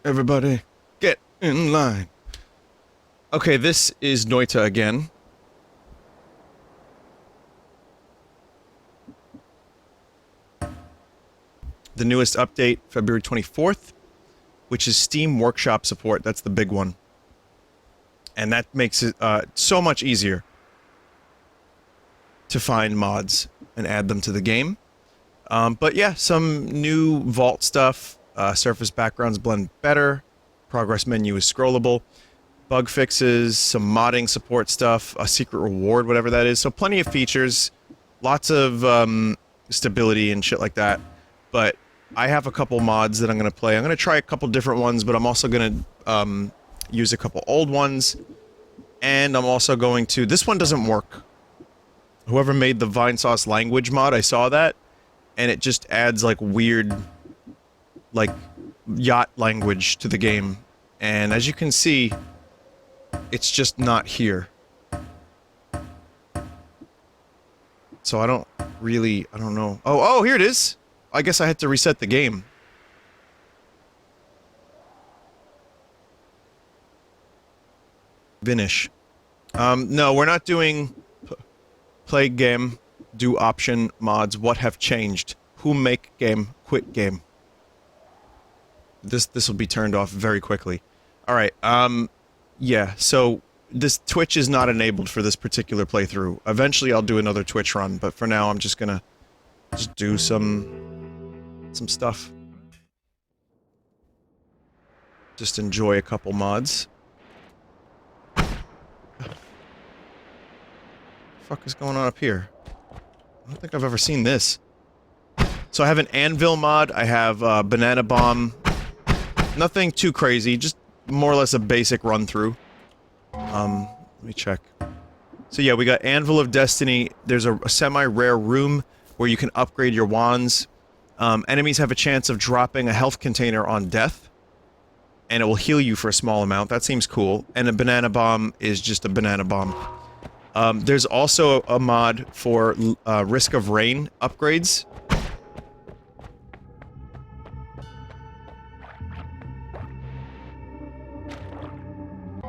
Everybody, get in line. Okay, this is Noita again. The newest update, February 24th, which is Steam Workshop support. That's the big one. And that makes it so much easier to find mods and add them to the game. But yeah, some new Vault stuff. Surface backgrounds blend better. Progress menu is scrollable. Bug fixes, some modding support stuff, a secret reward, whatever that is. So plenty of features, lots of stability and shit like that. But I have a couple mods that I'm going to play. I'm going to try a couple different ones, but I'm also going to use a couple old ones. And I'm also going to... This one doesn't work. Whoever made the Vinesauce language mod, I saw that. And it just adds, like, weird... like, yacht language to the game. And as you can see, it's just not here. So I don't know. Oh, here it is! I guess I had to reset the game. Finish. No, we're not doing play game, do option mods, what have changed, who make game, quit game. This will be turned off very quickly. Alright, yeah, so this Twitch is not enabled for this particular playthrough. Eventually I'll do another Twitch run, but for now I'm just gonna do some stuff. Just enjoy a couple mods. What the fuck is going on up here? I don't think I've ever seen this. So I have an anvil mod, I have banana bomb. Nothing too crazy, just more or less a basic run-through. Let me check. So yeah, we got Anvil of Destiny. There's a semi-rare room where you can upgrade your wands. Enemies have a chance of dropping a health container on death. And it will heal you for a small amount. That seems cool. And a banana bomb is just a banana bomb. There's also a mod for Risk of Rain upgrades.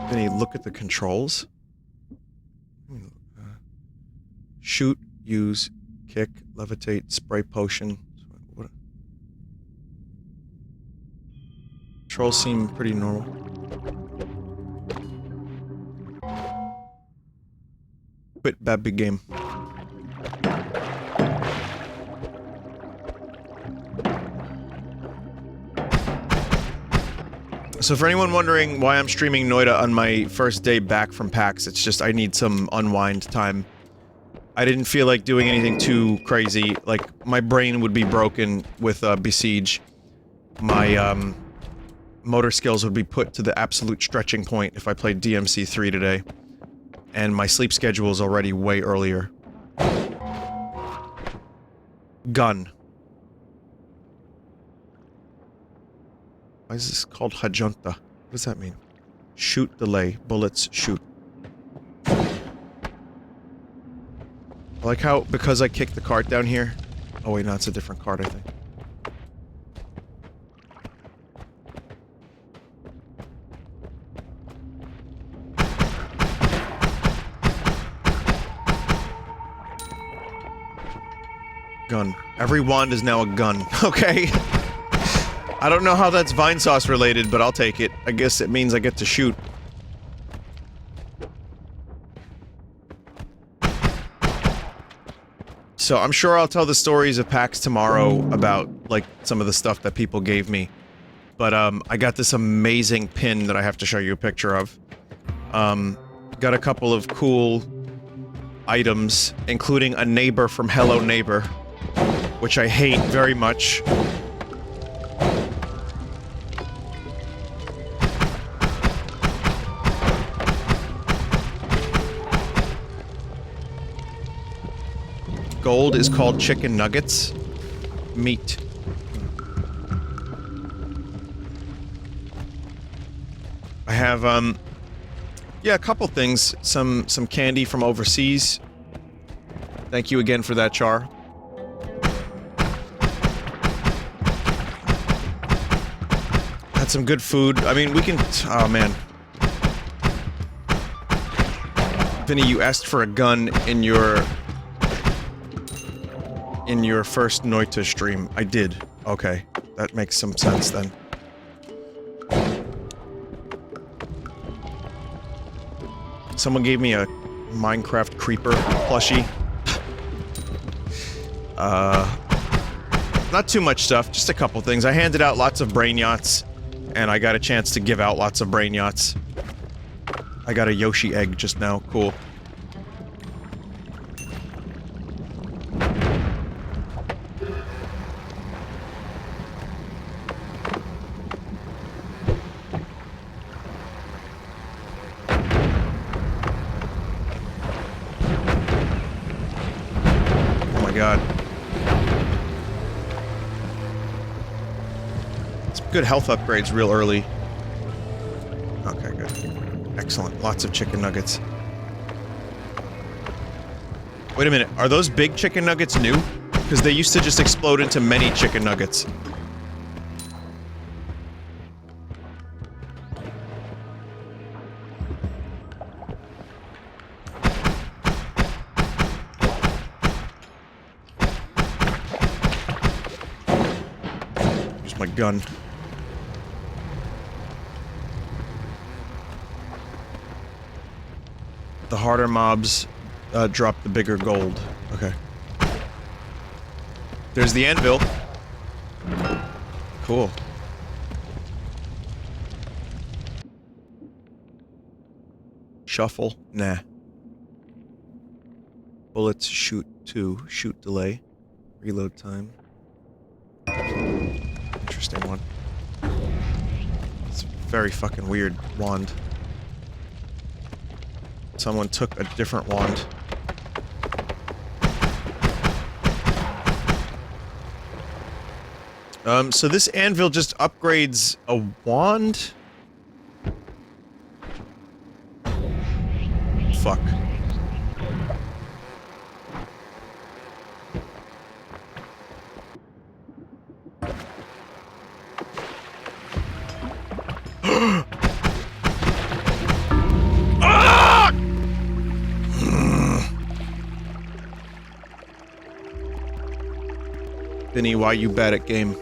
Vinny, look at the controls. Shoot, use, kick, levitate, spray potion. What? Controls seem pretty normal. Quit that big game. So for anyone wondering why I'm streaming Noita on my first day back from PAX, it's just I need some unwind time. I didn't feel like doing anything too crazy, like, my brain would be broken with, Besiege. My, motor skills would be put to the absolute stretching point if I played DMC3 today. And my sleep schedule is already way earlier. Gun. Why is this called Hajunta? What does that mean? Shoot, delay, bullets, shoot. I like how, because I kicked the cart down here... Oh wait, no, it's a different cart, I think. Gun. Every wand is now a gun. Okay. I don't know how that's Vinesauce related, but I'll take it. I guess it means I get to shoot. So I'm sure I'll tell the stories of PAX tomorrow about, like, some of the stuff that people gave me. But, I got this amazing pin that I have to show you a picture of. Got a couple of cool items, including a neighbor from Hello Neighbor, which I hate very much. Gold is called chicken nuggets. Meat. I have, yeah, a couple things. Some candy from overseas. Thank you again for that, Char. got some good food. I mean, we can... Oh, man. Vinny, you asked for a gun in your first Noita stream. I did. Okay. That makes some sense, then. Someone gave me a Minecraft creeper plushie. Not too much stuff, just a couple things. I handed out lots of brain yachts, and I got a chance to give out lots of brain yachts. I got a Yoshi egg just now. Cool. Oh my god. Some good health upgrades real early. Okay, good. Excellent. Lots of chicken nuggets. Wait a minute, are those big chicken nuggets new? Because they used to just explode into many chicken nuggets. Here's my gun. The harder mobs drop the bigger gold. Okay. There's the anvil. Cool. Shuffle? Nah. Bullets shoot 2. Shoot delay. Reload time. Interesting one. It's a very fucking weird wand. Someone took a different wand. So this anvil just upgrades a wand? Fuck. Vinny, why you bad at game?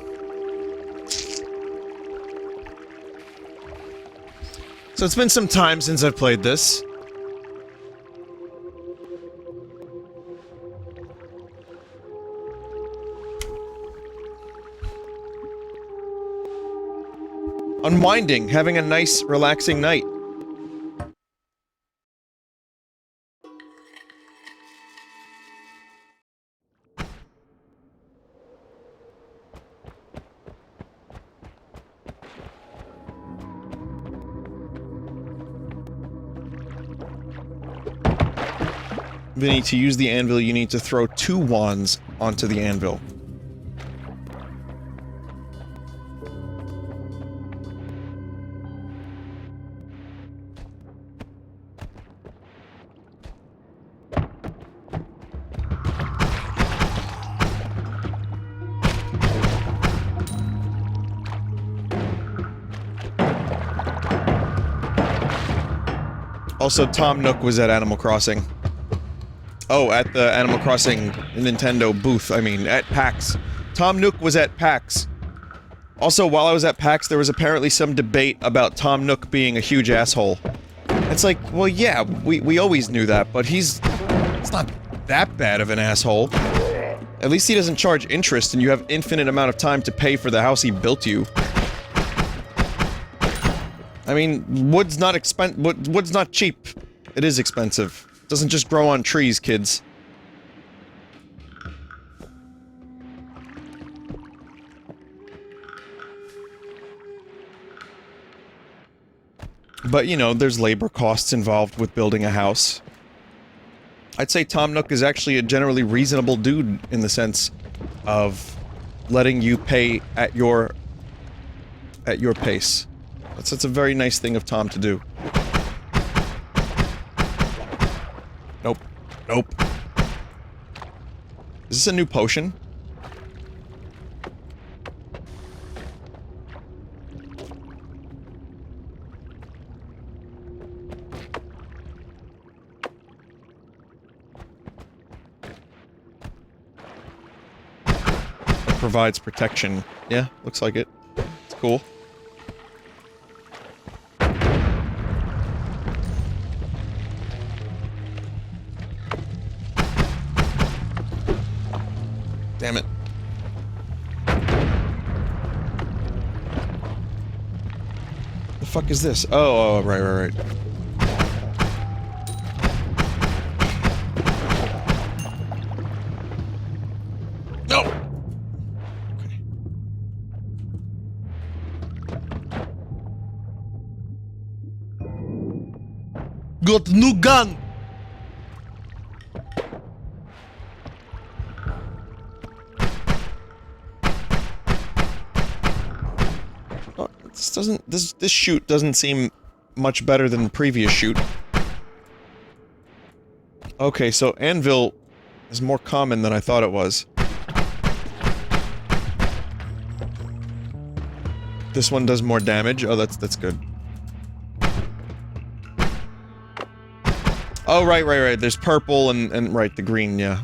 So it's been some time since I've played this. Unwinding, having a nice, relaxing night. Vinny, to use the anvil, you need to throw 2 wands onto the anvil. Also, Tom Nook was at Animal Crossing. Oh, at the Animal Crossing Nintendo booth, I mean, at PAX. Tom Nook was at PAX. Also, while I was at PAX, there was apparently some debate about Tom Nook being a huge asshole. It's like, well, yeah, we always knew that, but he's not that bad of an asshole. At least he doesn't charge interest and you have infinite amount of time to pay for the house he built you. I mean, wood's not cheap. It is expensive. Doesn't just grow on trees, kids. But, you know, there's labor costs involved with building a house. I'd say Tom Nook is actually a generally reasonable dude in the sense of letting you pay at your pace. That's a very nice thing of Tom to do. Nope. Nope. Is this a new potion? provides protection. Yeah, looks like it. It's cool. Damn it. The fuck is this? Oh, right. No! Okay. Got new gun! This shoot doesn't seem much better than the previous shoot. Okay, so anvil is more common than I thought it was. This one does more damage. Oh, that's good. Oh, right. There's purple and right, the green, yeah.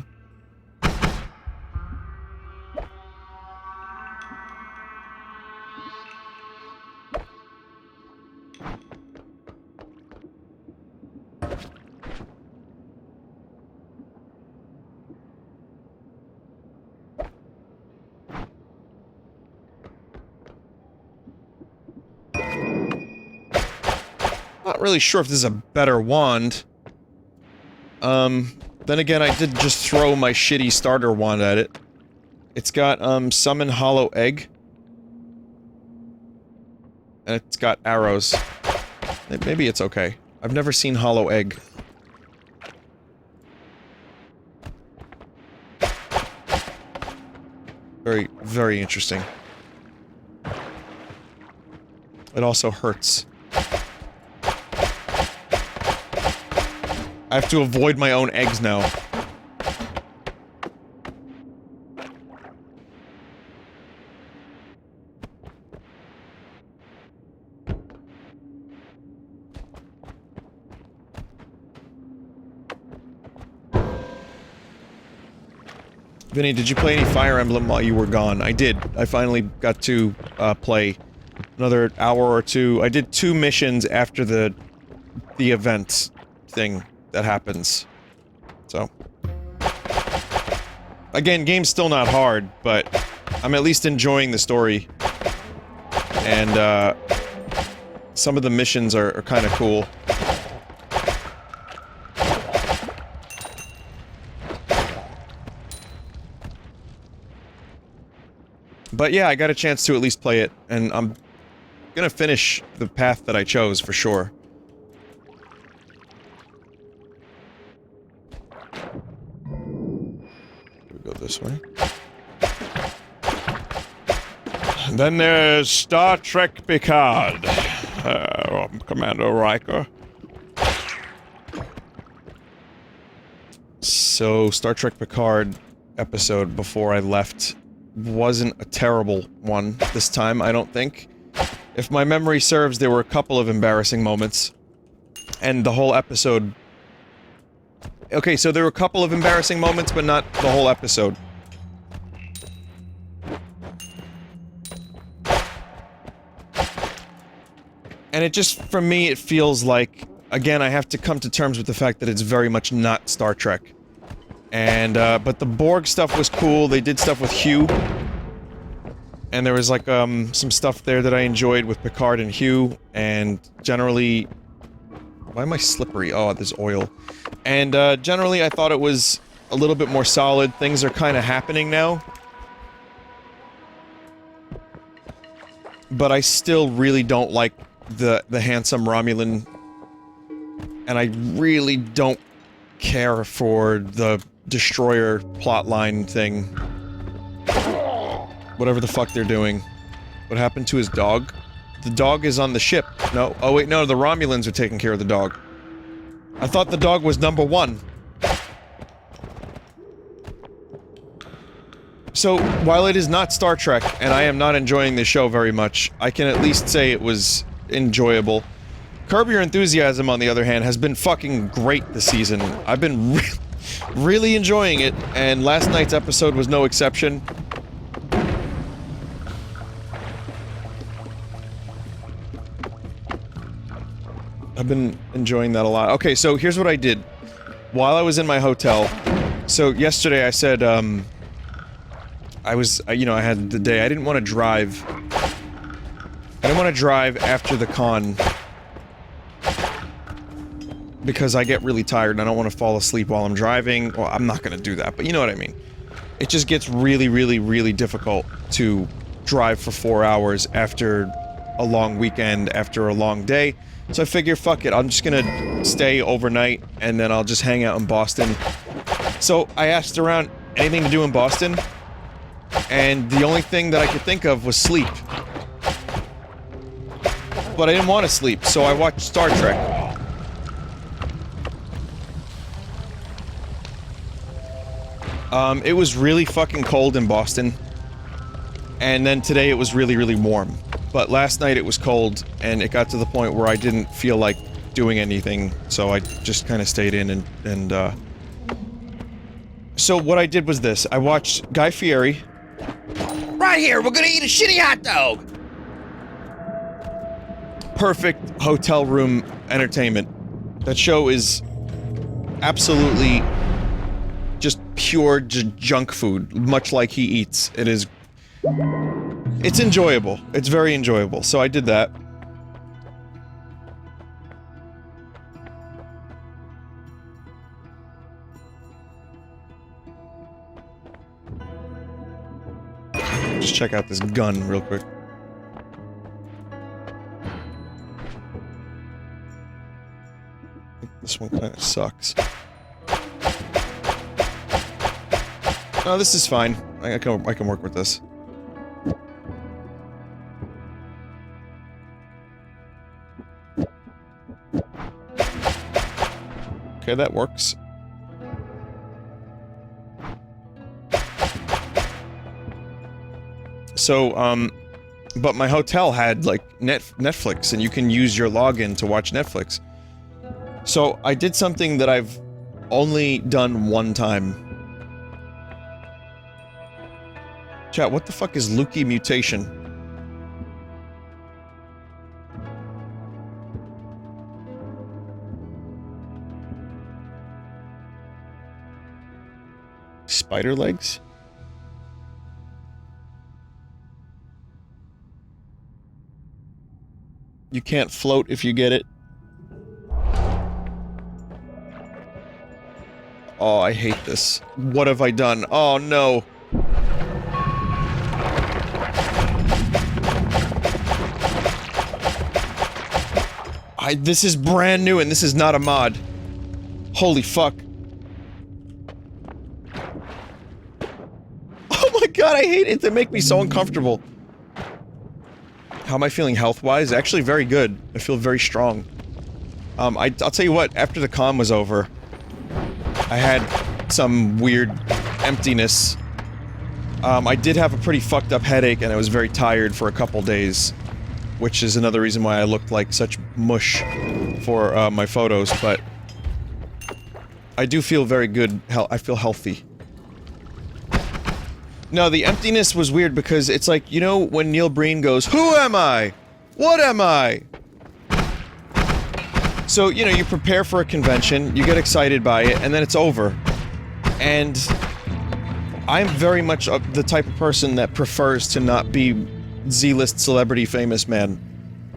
Not really sure if this is a better wand. Then again, I did just throw my shitty starter wand at it. It's got, summon hollow egg. And it's got arrows. Maybe it's okay. I've never seen hollow egg. Very, very interesting. It also hurts. I have to avoid my own eggs now. Vinny, did you play any Fire Emblem while you were gone? I did. I finally got to, play another hour or two. I did 2 missions after the event thing that happens. So. Again, game's still not hard, but I'm at least enjoying the story. And, some of the missions are kinda cool. But yeah, I got a chance to at least play it, and I'm gonna finish the path that I chose, for sure. We go this way. Then there's Star Trek Picard. Commander Riker. So, Star Trek Picard episode before I left wasn't a terrible one this time, I don't think. If my memory serves, there were a couple of embarrassing moments. And the whole episode... Okay, so there were a couple of embarrassing moments, but not the whole episode. And it just, for me, it feels like... Again, I have to come to terms with the fact that it's very much not Star Trek. And, but the Borg stuff was cool, they did stuff with Hugh. And there was, like, some stuff there that I enjoyed with Picard and Hugh, and generally... Why am I slippery? Oh, there's oil. And, generally I thought it was a little bit more solid, things are kinda happening now. But I still really don't like the handsome Romulan. And I really don't care for the Destroyer plotline thing. Whatever the fuck they're doing. What happened to his dog? The dog is on the ship. No. Oh wait, no, the Romulans are taking care of the dog. I thought the dog was number 1. So, while it is not Star Trek, and I am not enjoying this show very much, I can at least say it was enjoyable. Curb Your Enthusiasm, on the other hand, has been fucking great this season. I've been really enjoying it, and last night's episode was no exception. I've been enjoying that a lot. Okay, so here's what I did. While I was in my hotel, so yesterday I said, I had the day, I didn't want to drive. I didn't want to drive after the con. Because I get really tired and I don't want to fall asleep while I'm driving. Well, I'm not gonna do that, but you know what I mean. It just gets really, really, really difficult to drive for 4 hours after a long weekend, after a long day. So I figure, fuck it, I'm just gonna stay overnight and then I'll just hang out in Boston. So I asked around, anything to do in Boston? And the only thing that I could think of was sleep. But I didn't want to sleep, so I watched Star Trek. It was really fucking cold in Boston. And then today it was really, really warm. But last night it was cold, and it got to the point where I didn't feel like doing anything, so I just kind of stayed in and So what I did was this. I watched Guy Fieri. Right here, we're gonna eat a shitty hot dog! Perfect hotel room entertainment. That show is absolutely just pure junk food, much like he eats. It is... It's enjoyable. It's very enjoyable. So I did that. Just check out this gun real quick. This one kind of sucks. No, this is fine. I can work with this. Okay, that works. So, but my hotel had, like, Netflix, and you can use your login to watch Netflix. So, I did something that I've only done one time. Chat, what the fuck is Lukey mutation? Spider legs? You can't float if you get it. Oh, I hate this. What have I done? Oh, no. This is brand new and this is not a mod. Holy fuck. Oh my god, I hate it. They make me so uncomfortable. How am I feeling health-wise? Actually very good. I feel very strong. I'll tell you what, after the con was over, I had some weird emptiness. I did have a pretty fucked up headache and I was very tired for a couple days. Which is another reason why I looked like such mush for, my photos, but... I do feel very good. I feel healthy. No, the emptiness was weird because it's like, you know when Neil Breen goes, "Who am I? What am I?" So, you know, you prepare for a convention, you get excited by it, and then it's over. And... I'm very much the type of person that prefers to not be Z-list celebrity famous man.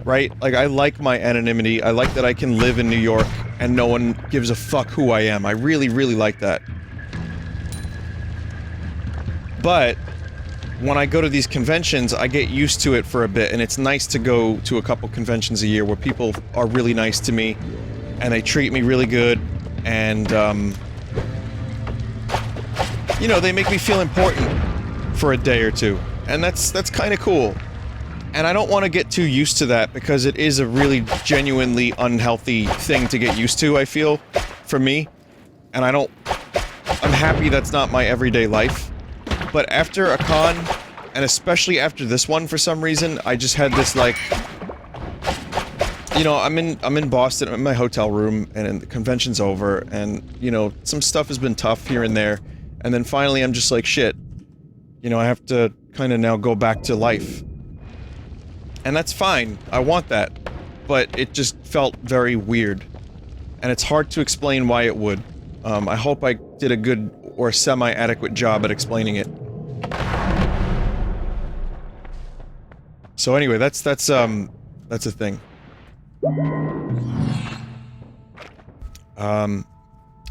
Right? Like, I like my anonymity, I like that I can live in New York and no one gives a fuck who I am. I really, really like that. But, when I go to these conventions, I get used to it for a bit, and it's nice to go to a couple conventions a year where people are really nice to me, and they treat me really good, and, you know, they make me feel important for a day or two. And that's kinda cool. And I don't want to get too used to that, because it is a really genuinely unhealthy thing to get used to, I feel, for me. And I'm happy that's not my everyday life. But after a con, and especially after this one for some reason, I just had this, like... You know, I'm in Boston, I'm in my hotel room, and the convention's over, and, you know, some stuff has been tough here and there, and then finally I'm just like, shit. You know, I have to kinda now go back to life. And that's fine. I want that. but it just felt very weird. And it's hard to explain why it would. I hope I did a good or semi-adequate job at explaining it. So anyway, that's a thing.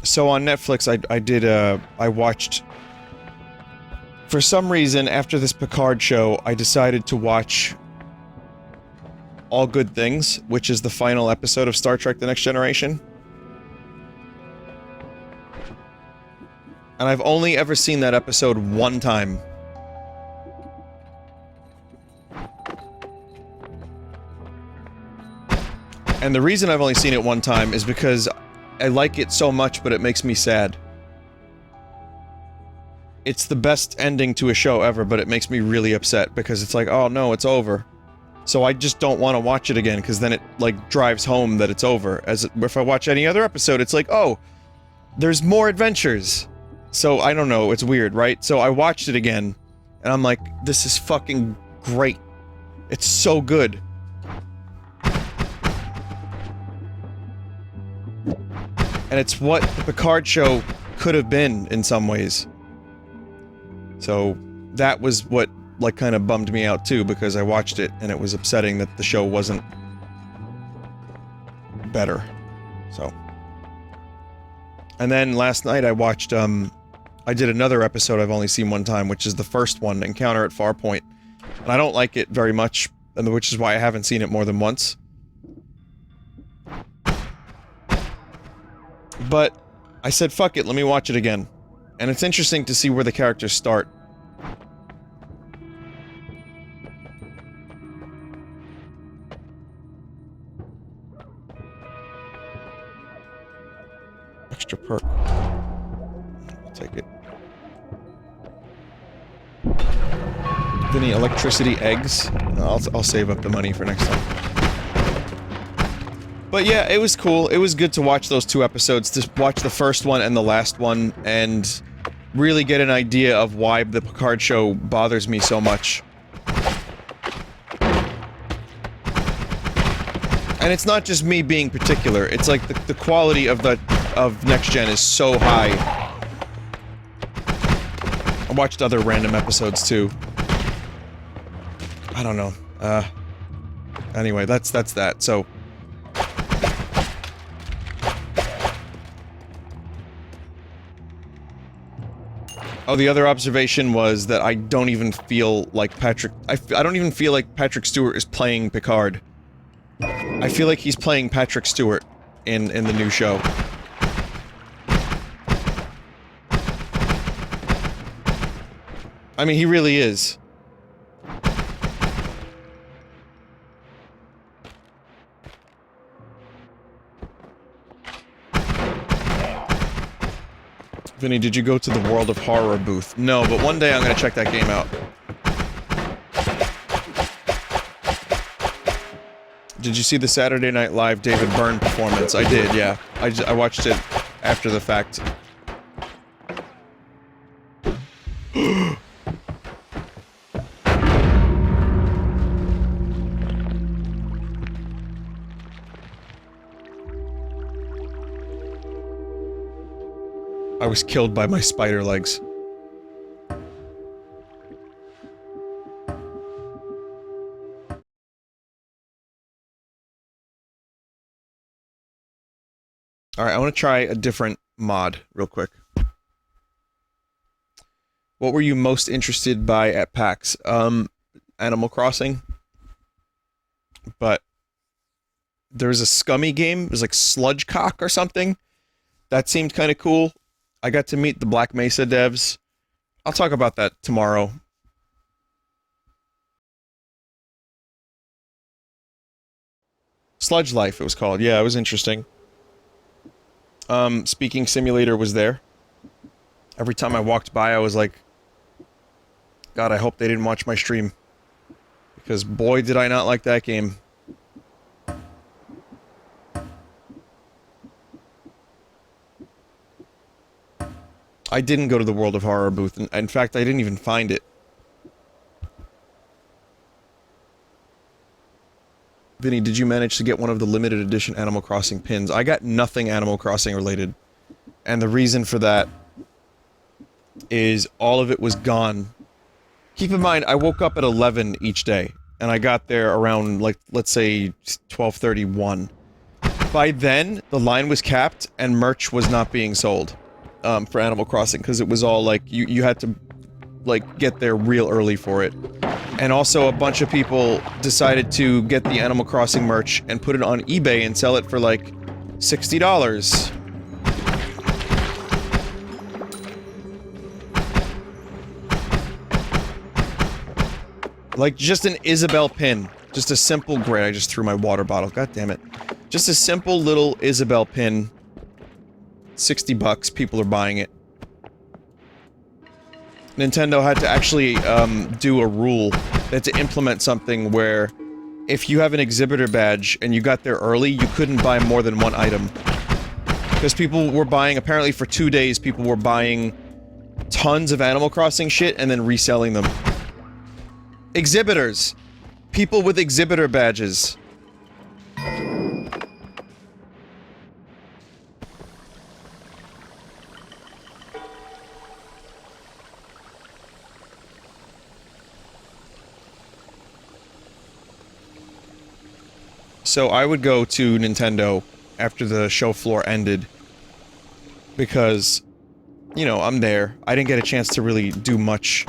So on Netflix, I watched... For some reason, after this Picard show, I decided to watch All Good Things, which is the final episode of Star Trek: The Next Generation. And I've only ever seen that episode one time. And the reason I've only seen it one time is because I like it so much, but it makes me sad. It's the best ending to a show ever, but it makes me really upset, because it's like, oh no, it's over. So I just don't want to watch it again, because then it, like, drives home that it's over. If I watch any other episode, it's like, oh, there's more adventures. So, I don't know, it's weird, right? So I watched it again, and I'm like, this is fucking great. It's so good. And it's what the Picard show could have been, in some ways. So, that was what, like, kind of bummed me out too, because I watched it, and it was upsetting that the show wasn't better. So. And then last night I watched, I did another episode I've only seen one time, which is the first one, Encounter at Farpoint. And I don't like it very much, which is why I haven't seen it more than once. But I said, fuck it, let me watch it again. And it's interesting to see where the characters start. Extra perk. I'll take it. Vinny, electricity eggs? No, I'll save up the money for next time. But yeah, it was cool. It was good to watch those two episodes, to watch the first one and the last one, and really get an idea of why the Picard show bothers me so much. And it's not just me being particular, it's like the quality of Next Gen is so high. I watched other random episodes too. I don't know. Anyway, that's that, so... Oh, the other observation was that I don't even feel like I don't even feel like Patrick Stewart is playing Picard. I feel like he's playing Patrick Stewart in the new show. I mean, he really is. Vinny, did you go to the World of Horror booth? No, but one day I'm gonna check that game out. Did you see the Saturday Night Live David Byrne performance? I did, yeah. I watched it after the fact. I was killed by my spider legs. Alright, I want to try a different mod, real quick. What were you most interested by at PAX? Animal Crossing. But... there's a scummy game, it was like Sludge Cock or something. That seemed kind of cool. I got to meet the Black Mesa devs. I'll talk about that tomorrow. Sludge Life, it was called. Yeah, it was interesting. Speaking Simulator was there. Every time I walked by, I was like, God, I hope they didn't watch my stream. Because boy, did I not like that game. I didn't go to the World of Horror booth. In fact, I didn't even find it. Vinny, did you manage to get one of the limited edition Animal Crossing pins? I got nothing Animal Crossing related. And the reason for that is all of it was gone. Keep in mind, I woke up at 11 each day, and I got there around, like, let's say 12:31. By then, the line was capped, and merch was not being sold, for Animal Crossing, because it was all, like, you had to, like, get there real early for it. And also, a bunch of people decided to get the Animal Crossing merch and put it on eBay and sell it for, like, $60. Like, just an Isabelle pin. Just a simple gray. I just threw my water bottle. God damn it. Just a simple little Isabelle pin. $60. People are buying it. Nintendo had to actually, do a rule. They had to implement something where if you have an exhibitor badge and you got there early, you couldn't buy more than one item. Because people were buying, apparently for 2 days, people were buying tons of Animal Crossing shit and then reselling them. Exhibitors. People with exhibitor badges. So I would go to Nintendo after the show floor ended because, you know, I'm there. I didn't get a chance to really do much.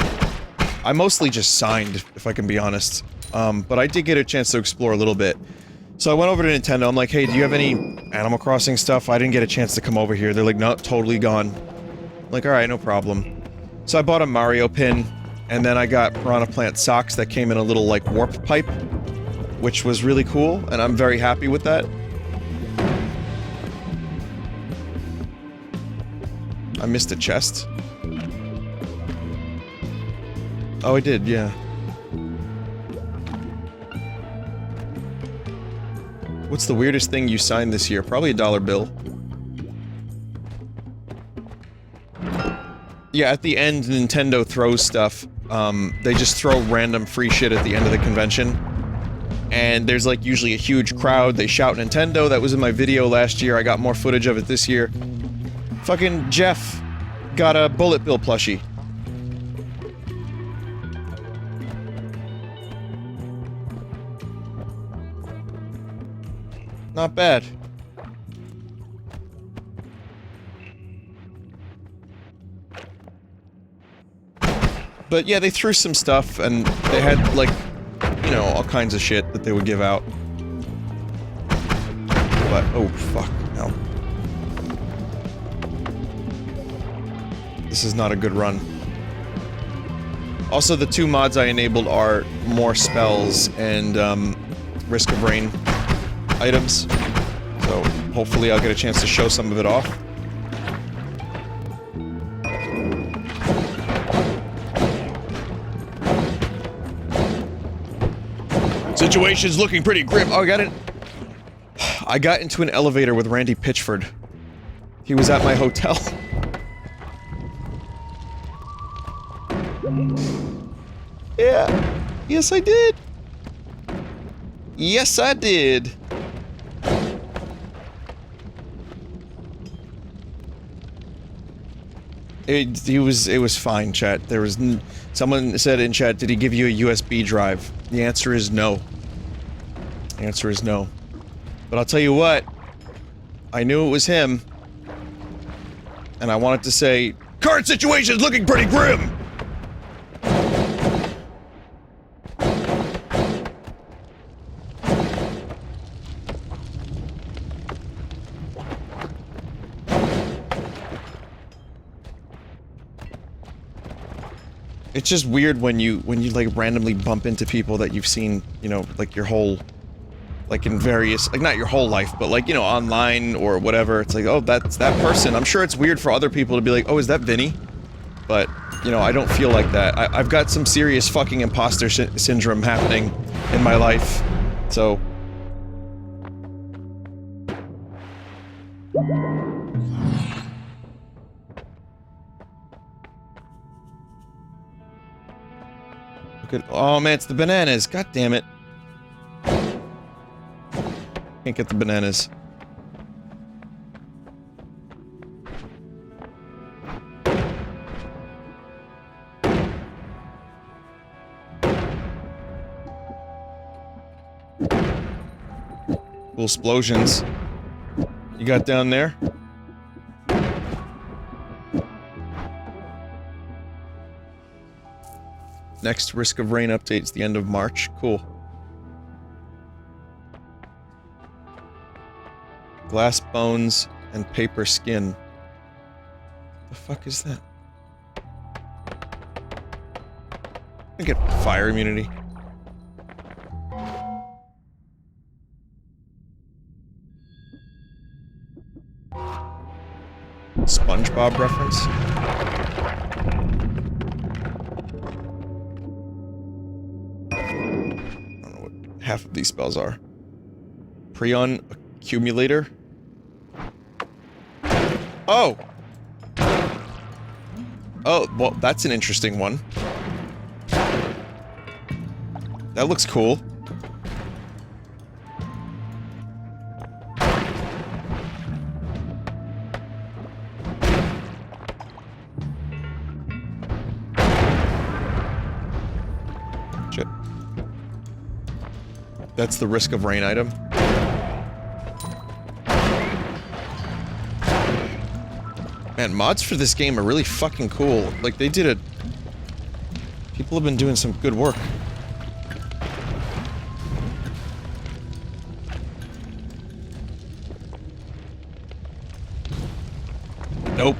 I mostly just signed, if I can be honest. But I did get a chance to explore a little bit. So I went over to Nintendo, I'm like, hey, do you have any Animal Crossing stuff? I didn't get a chance to come over here. They're like, no, totally gone. I'm like, alright, no problem. So I bought a Mario pin, and then I got Piranha Plant socks that came in a little, like, warp pipe, which was really cool, and I'm very happy with that. I missed a chest. Oh, I did, yeah. What's the weirdest thing you signed this year? Probably a dollar bill. Yeah, at the end, Nintendo throws stuff. They just throw random free shit at the end of the convention. And there's, like, usually a huge crowd. They shout Nintendo. That was in my video last year. I got more footage of it this year. Fucking Jeff got a Bullet Bill plushie. Not bad. But yeah, they threw some stuff, and they had, like, you know, all kinds of shit that they would give out. But, oh, fuck, no. This is not a good run. Also, the two mods I enabled are more spells and, Risk of Rain items. So, hopefully I'll get a chance to show some of it off. Situation's looking pretty grim. Oh, I got into an elevator with Randy Pitchford. He was at my hotel. Yeah. Yes, I did. Yes, I did. It was fine, chat. There was someone said in chat, did he give you a USB drive? The answer is no. The answer is no. But I'll tell you what, I knew it was him, and I wanted to say, current situation is looking pretty grim! It's just weird when you like randomly bump into people that you've seen, you know, like your whole, like in various, like not your whole life, but like, you know, online or whatever. It's like, oh, that's that person. I'm sure it's weird for other people to be like, oh, is that Vinny? But, you know, I don't feel like that. I've got some serious fucking imposter syndrome happening in my life, so. Oh man, it's the bananas. God damn it. Can't get the bananas. Cool explosions. You got down there? Next risk of rain updates the end of March. Cool. Glass bones and paper skin. The fuck is that? I get fire immunity. SpongeBob reference? I don't know what half of these spells are. Prion Accumulator? Oh! Oh, well, that's an interesting one. That looks cool. Shit. That's the risk of rain item. Man, mods for this game are really fucking cool. Like, they did it. People have been doing some good work. Nope.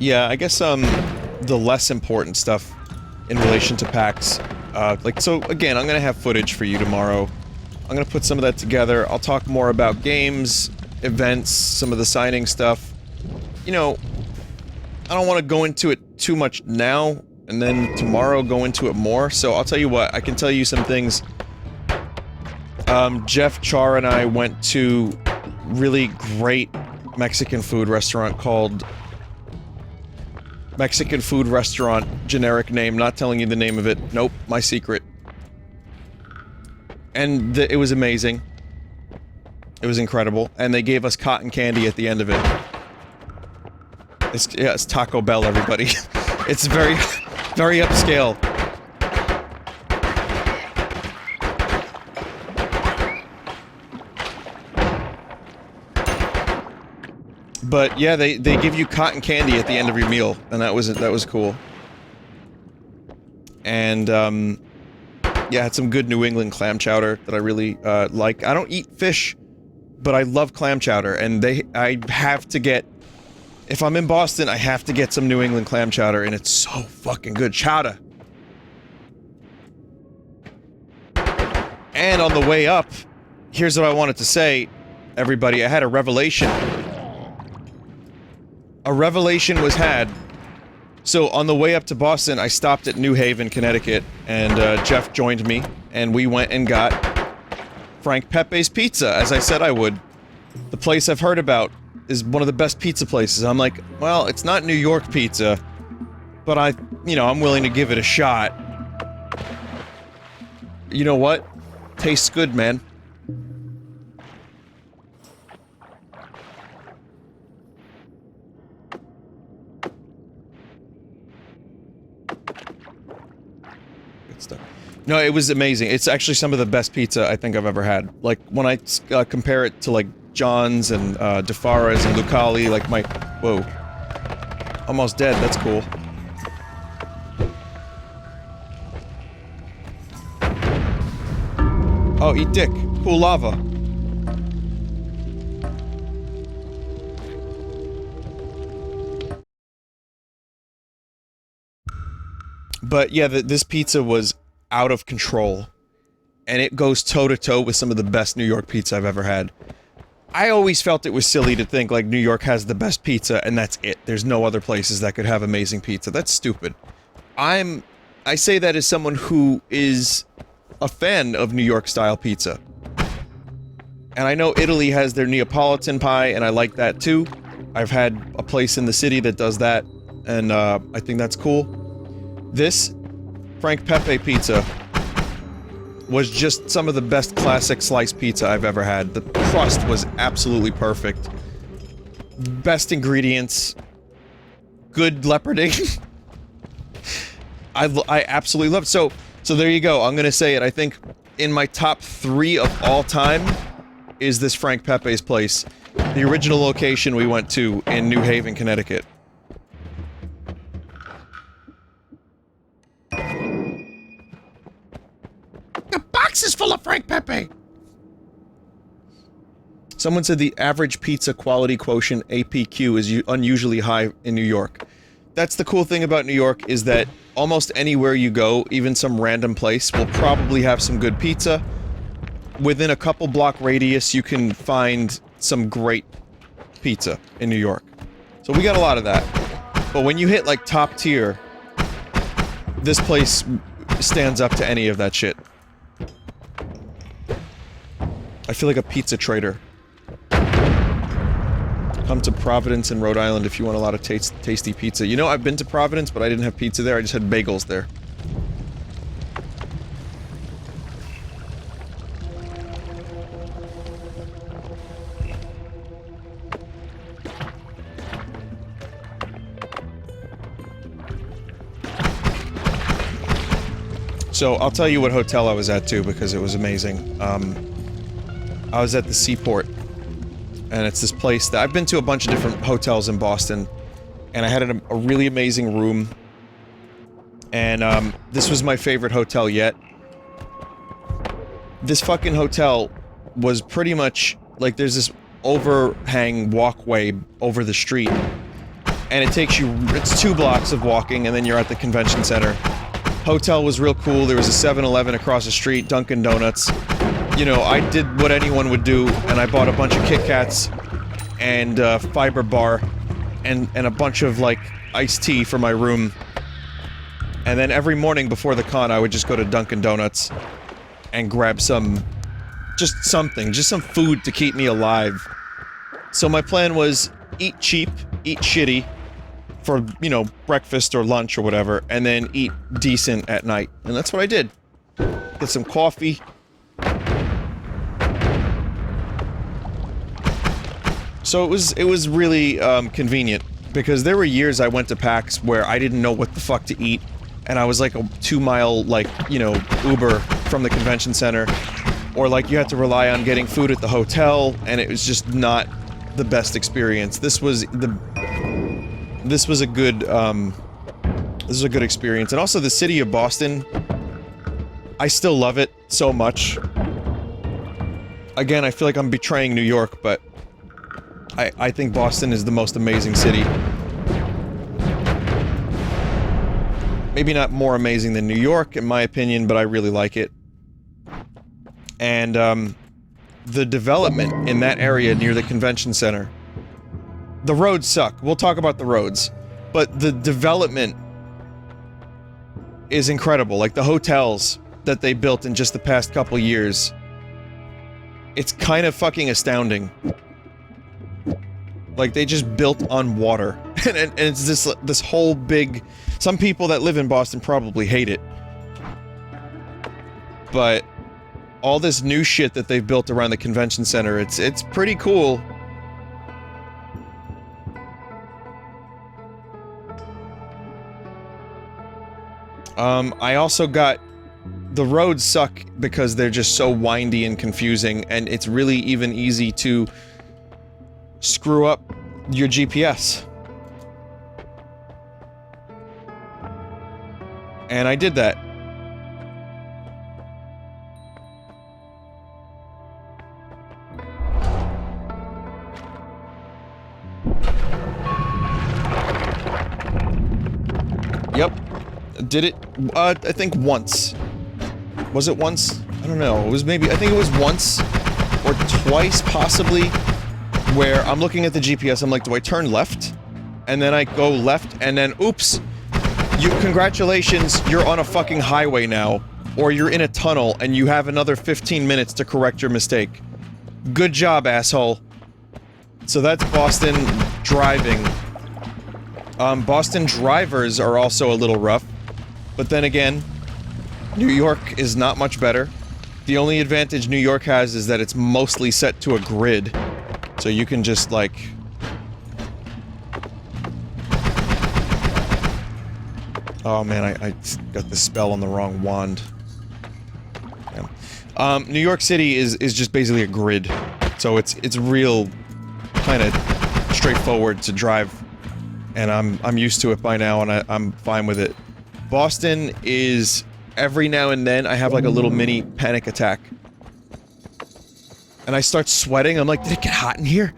Yeah, I guess, the less important stuff in relation to packs, like, so, again, I'm gonna have footage for you tomorrow. I'm gonna put some of that together. I'll talk more about games, events, some of the signing stuff. You know, I don't want to go into it too much now, and then tomorrow go into it more, so I'll tell you what, I can tell you some things. Jeff Char and I went to really great Mexican food restaurant called Mexican food restaurant, generic name, not telling you the name of it. Nope, my secret. And it was amazing. It was incredible. And they gave us cotton candy at the end of it. Yeah, it's Taco Bell, everybody. It's very, very upscale. But yeah, they give you cotton candy at the end of your meal, and that was cool. And yeah, had some good New England clam chowder that I really like. I don't eat fish, but I love clam chowder, and I have to get, if I'm in Boston, I have to get some New England clam chowder, and it's so fucking good. Chowder. And on the way up, here's what I wanted to say, everybody. I had a revelation. A revelation was had. So, on the way up to Boston, I stopped at New Haven, Connecticut, and Jeff joined me, and we went and got Frank Pepe's Pizza, as I said I would. The place I've heard about is one of the best pizza places. I'm like, well, it's not New York pizza, but I'm willing to give it a shot. You know what? Tastes good, man. Stuff. No, it was amazing. It's actually some of the best pizza I think I've ever had. Like, when I compare it to, like, John's and DeFara's and Lucali, like my... Whoa. Almost dead, that's cool. Oh, eat dick. Cool lava. But yeah, this pizza was out of control. And it goes toe-to-toe with some of the best New York pizza I've ever had. I always felt it was silly to think, like, New York has the best pizza and that's it. There's no other places that could have amazing pizza. That's stupid. And I say that as someone who is a fan of New York-style pizza. And I know Italy has their Neapolitan pie, and I like that too. I've had a place in the city that does that, and I think that's cool. This Frank Pepe pizza was just some of the best classic sliced pizza I've ever had. The crust was absolutely perfect. Best ingredients. Good leoparding. I absolutely love it. So there you go. I'm gonna say it. I think in my top 3 of all time is this Frank Pepe's place. The original location we went to in New Haven, Connecticut. The box is full of Frank Pepe. Someone said the average pizza quality quotient, APQ, is unusually high in New York. That's the cool thing about New York, is that almost anywhere you go, even some random place, will probably have some good pizza. Within a couple block radius, you can find some great pizza in New York. So we got a lot of that. But when you hit, like, top tier, this place stands up to any of that shit. I feel like a pizza trader. Come to Providence in Rhode Island if you want a lot of tasty pizza. You know, I've been to Providence, but I didn't have pizza there, I just had bagels there. So, I'll tell you what hotel I was at too, because it was amazing. I was at the Seaport. And it's this place that I've been to a bunch of different hotels in Boston, and I had a really amazing room. And this was my favorite hotel yet. This fucking hotel was pretty much like there's this overhang walkway over the street, and it takes you, it's 2 blocks of walking, and then you're at the convention center. Hotel was real cool. There was a 7-Eleven across the street, Dunkin' Donuts. You know, I did what anyone would do, and I bought a bunch of Kit Kats and fiber bar and a bunch of, like, iced tea for my room. And then every morning before the con, I would just go to Dunkin' Donuts and grab some, just something, just some food to keep me alive. So my plan was eat cheap, eat shitty for, you know, breakfast or lunch or whatever, and then eat decent at night. And that's what I did. Get some coffee. So it was really convenient, because there were years I went to PAX where I didn't know what the fuck to eat, and I was like a 2-mile, like, you know, Uber from the convention center, or like you had to rely on getting food at the hotel, and it was just not the best experience. This was a good experience. And also the city of Boston, I still love it so much. Again, I feel like I'm betraying New York, but I think Boston is the most amazing city. Maybe not more amazing than New York, in my opinion, but I really like it. And, the development in that area near the convention center. The roads suck. We'll talk about the roads. But the development is incredible. Like, the hotels that they built in just the past couple years. It's kind of fucking astounding. Like, they just built on water. and it's this whole big... Some people that live in Boston probably hate it. But all this new shit that they've built around the convention center, it's pretty cool. I also got... The roads suck because they're just so windy and confusing, and it's really even easy to screw up your GPS. And I did that. Yep. Did it, I think once. Was it once? I don't know. It was maybe, I think it was once or twice, possibly, where I'm looking at the GPS, I'm like, do I turn left? And then I go left, and then, oops! Congratulations, you're on a fucking highway now. Or you're in a tunnel and you have another 15 minutes to correct your mistake. Good job, asshole. So that's Boston driving. Boston drivers are also a little rough. But then again, New York is not much better. The only advantage New York has is that it's mostly set to a grid. So you can just, like... Oh man, I got the spell on the wrong wand. Yeah. New York City is just basically a grid. So it's real kind of straightforward to drive. And I'm used to it by now and I'm fine with it. Boston is... Every now and then, I have like a little mini panic attack. And I start sweating, I'm like, did it get hot in here?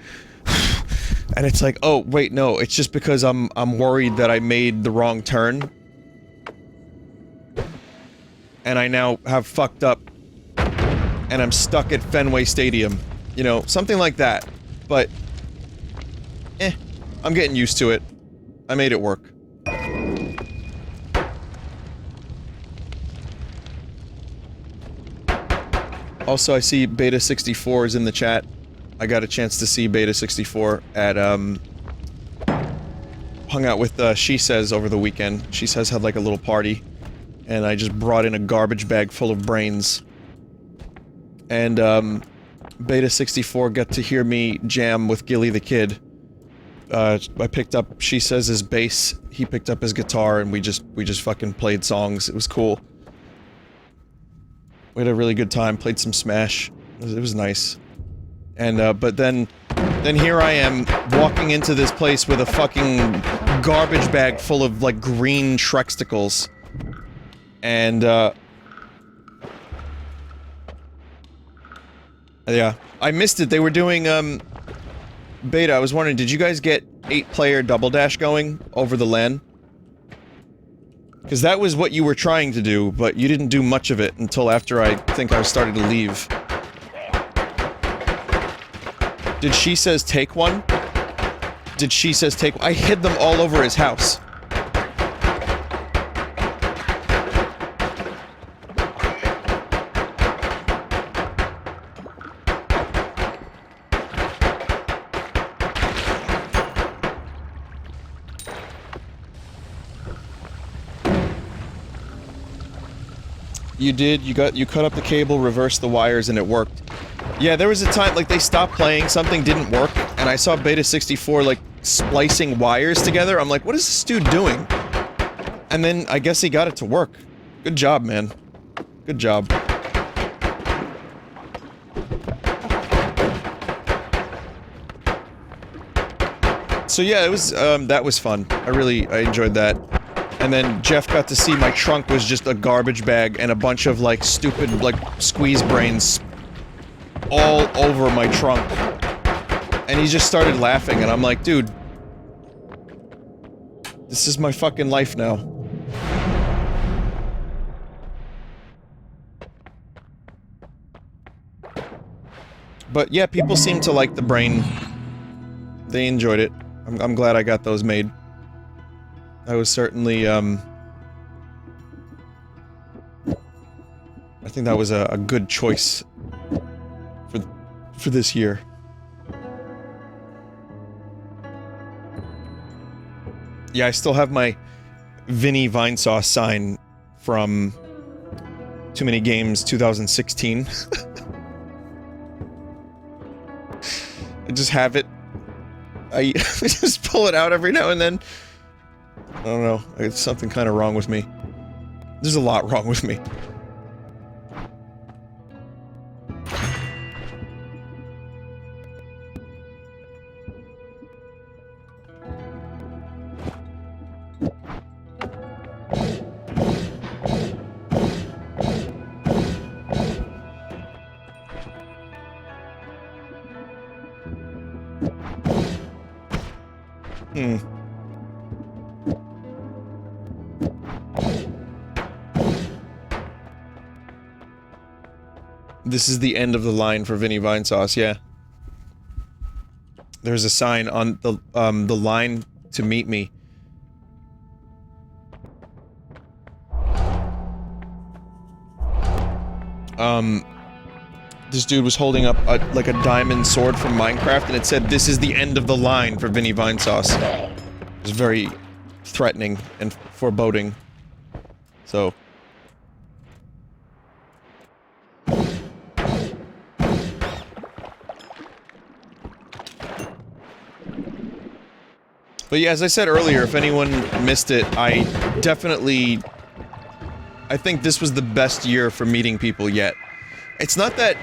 And it's like, oh, wait, no, it's just because I'm worried that I made the wrong turn. And I now have fucked up. And I'm stuck at Fenway Stadium. You know, something like that. But, I'm getting used to it. I made it work. Also, I see Beta64 is in the chat. I got a chance to see Beta64 at, hung out with, She Says over the weekend. She Says had like a little party. And I just brought in a garbage bag full of brains. And, Beta64 got to hear me jam with Gilly the Kid. I picked up She Says his bass, he picked up his guitar, and we just fucking played songs. It was cool. We had a really good time, played some Smash. It was nice. And, but then here I am, walking into this place with a fucking garbage bag full of, like, green Shrexticles. And, yeah. I missed it, they were doing, Beta, I was wondering, did you guys get 8-player Double Dash going over the LAN? Because that was what you were trying to do, but you didn't do much of it until after I think I started to leave. Did She Says take one? Did She Says take- I hid them all over his house. You did, you cut up the cable, reversed the wires, and it worked. Yeah, there was a time, like, they stopped playing, something didn't work, and I saw Beta64, like, splicing wires together. I'm like, what is this dude doing? And then, I guess he got it to work. Good job, man. Good job. So yeah, it was, that was fun. I enjoyed that. And then Jeff got to see my trunk was just a garbage bag and a bunch of, like, stupid, like, squeeze brains all over my trunk. And he just started laughing, and I'm like, dude, this is my fucking life now. But yeah, people seem to like the brain. They enjoyed it. I'm glad I got those made. I was certainly, I think that was a good choice for this year. Yeah, I still have my Vinny Vinesauce sign from Too Many Games 2016. I just have it. I just pull it out every now and then. I don't know, it's something kind of wrong with me. There's a lot wrong with me. This is the end of the line for Vinny Vinesauce, yeah. There's a sign on the line to meet me. this dude was holding up like a diamond sword from Minecraft, and it said, "This is the end of the line for Vinny Vinesauce." It was very threatening and foreboding. So... But yeah, as I said earlier, if anyone missed it, I think this was the best year for meeting people yet. It's not that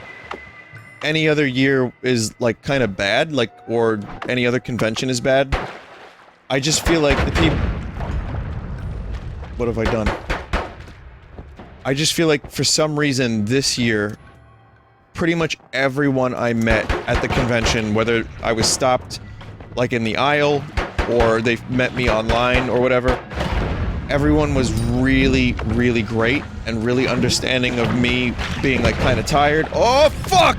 any other year is, like, kind of bad, like, or any other convention is bad. I just feel like the people... What have I done? I just feel like, for some reason, this year, pretty much everyone I met at the convention, whether I was stopped, like, in the aisle, or they met me online, or whatever, everyone was really, really great, and really understanding of me being, like, kinda tired. Oh, fuck!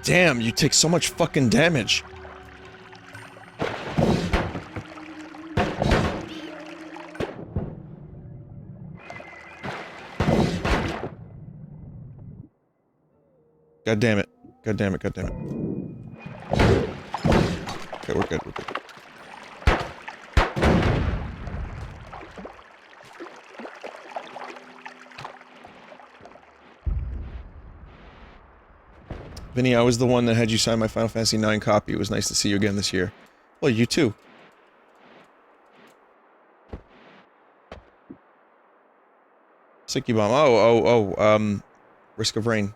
Damn, you take so much fucking damage. God damn it. God damn it, god damn it. Okay, we're good, we're good. Vinny, I was the one that had you sign my Final Fantasy IX copy. It was nice to see you again this year. Well, you too. Sicky Bomb. Risk of Rain.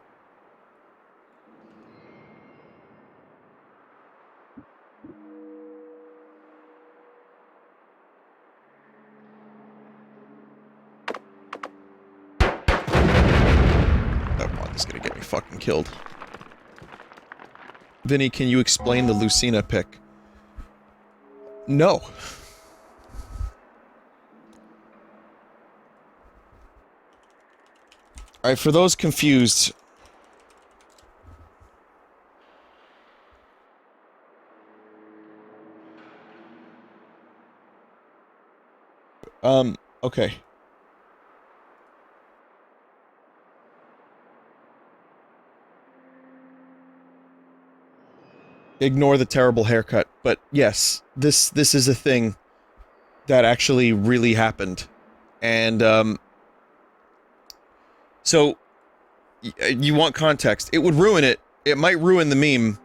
That one is gonna get me fucking killed. Vinny, can you explain the Lucina pick? No. Alright, for those confused... okay. Ignore the terrible haircut, but yes, this is a thing that actually really happened. And, so, you want context. It would ruin it. It might ruin the meme.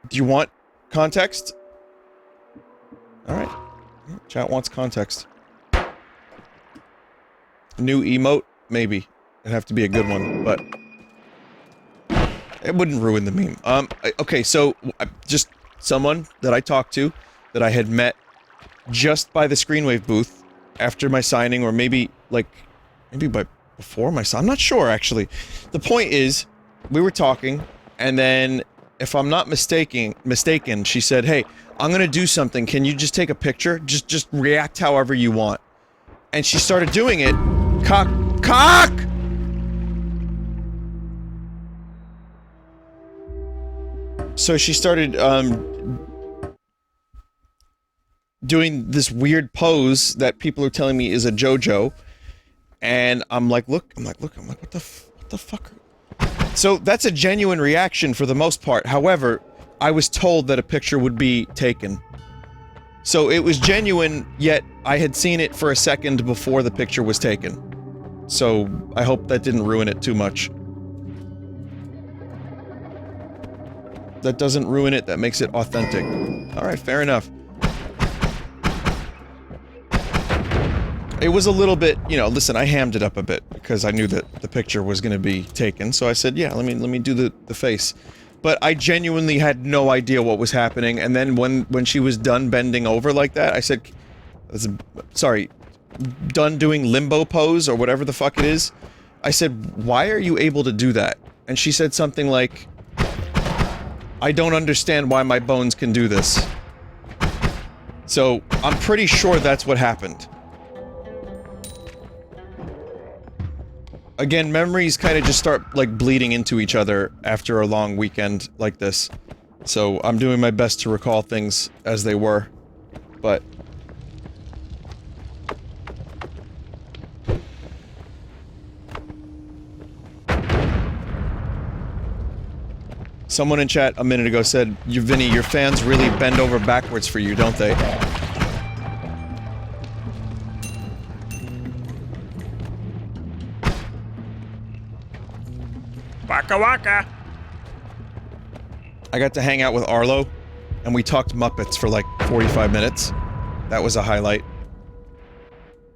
Do you want context? Alright. Chat wants context. New emote? Maybe. It'd have to be a good one, but... It wouldn't ruin the meme. Okay, so, just someone that I talked to, that I had met just by the Screenwave booth, after my signing, or maybe, like, maybe before my sign, I'm not sure, actually. The point is, we were talking, and then, if I'm not mistaken, she said, "Hey, I'm gonna do something, can you just take a picture? Just react however you want." And she started doing it, cock! So she started, doing this weird pose that people are telling me is a JoJo, and I'm like, what the fuck? So that's a genuine reaction for the most part. However, I was told that a picture would be taken. So it was genuine, yet I had seen it for a second before the picture was taken. So I hope that didn't ruin it too much. That doesn't ruin it, that makes it authentic. Alright, fair enough. It was a little bit, you know, listen, I hammed it up a bit, because I knew that the picture was gonna be taken, so I said, yeah, let me do the face. But I genuinely had no idea what was happening, and then when she was done bending over like that, I said, sorry, done doing limbo pose, or whatever the fuck it is, I said, why are you able to do that? and she said something like, I don't understand why my bones can do this. So, I'm pretty sure that's what happened. Again, memories kind of just start, like, bleeding into each other after a long weekend like this. So, I'm doing my best to recall things as they were. But... someone in chat a minute ago said, Vinny, your fans really bend over backwards for you, don't they? Waka waka. I got to hang out with Arlo, and we talked Muppets for like 45 minutes. That was a highlight.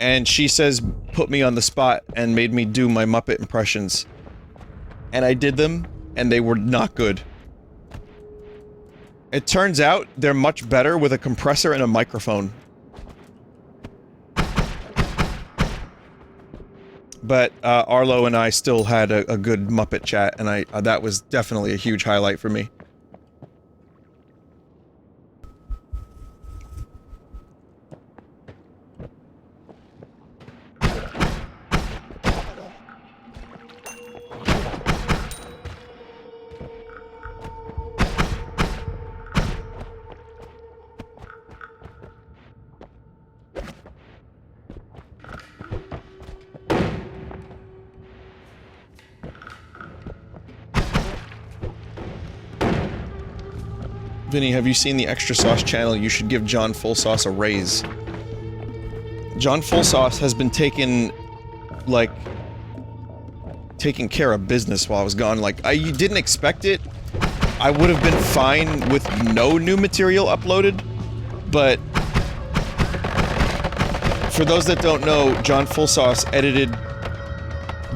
And she says, put me on the spot and made me do my Muppet impressions. And I did them, and they were not good. It turns out they're much better with a compressor and a microphone. But, Arlo and I still had a good Muppet chat, and that was definitely a huge highlight for me. Vinny, have you seen the Extra Sauce channel? You should give John Full Sauce a raise. John Full Sauce has been taking care of business while I was gone. Like, you didn't expect it. I would have been fine with no new material uploaded, but... for those that don't know, John Full Sauce edited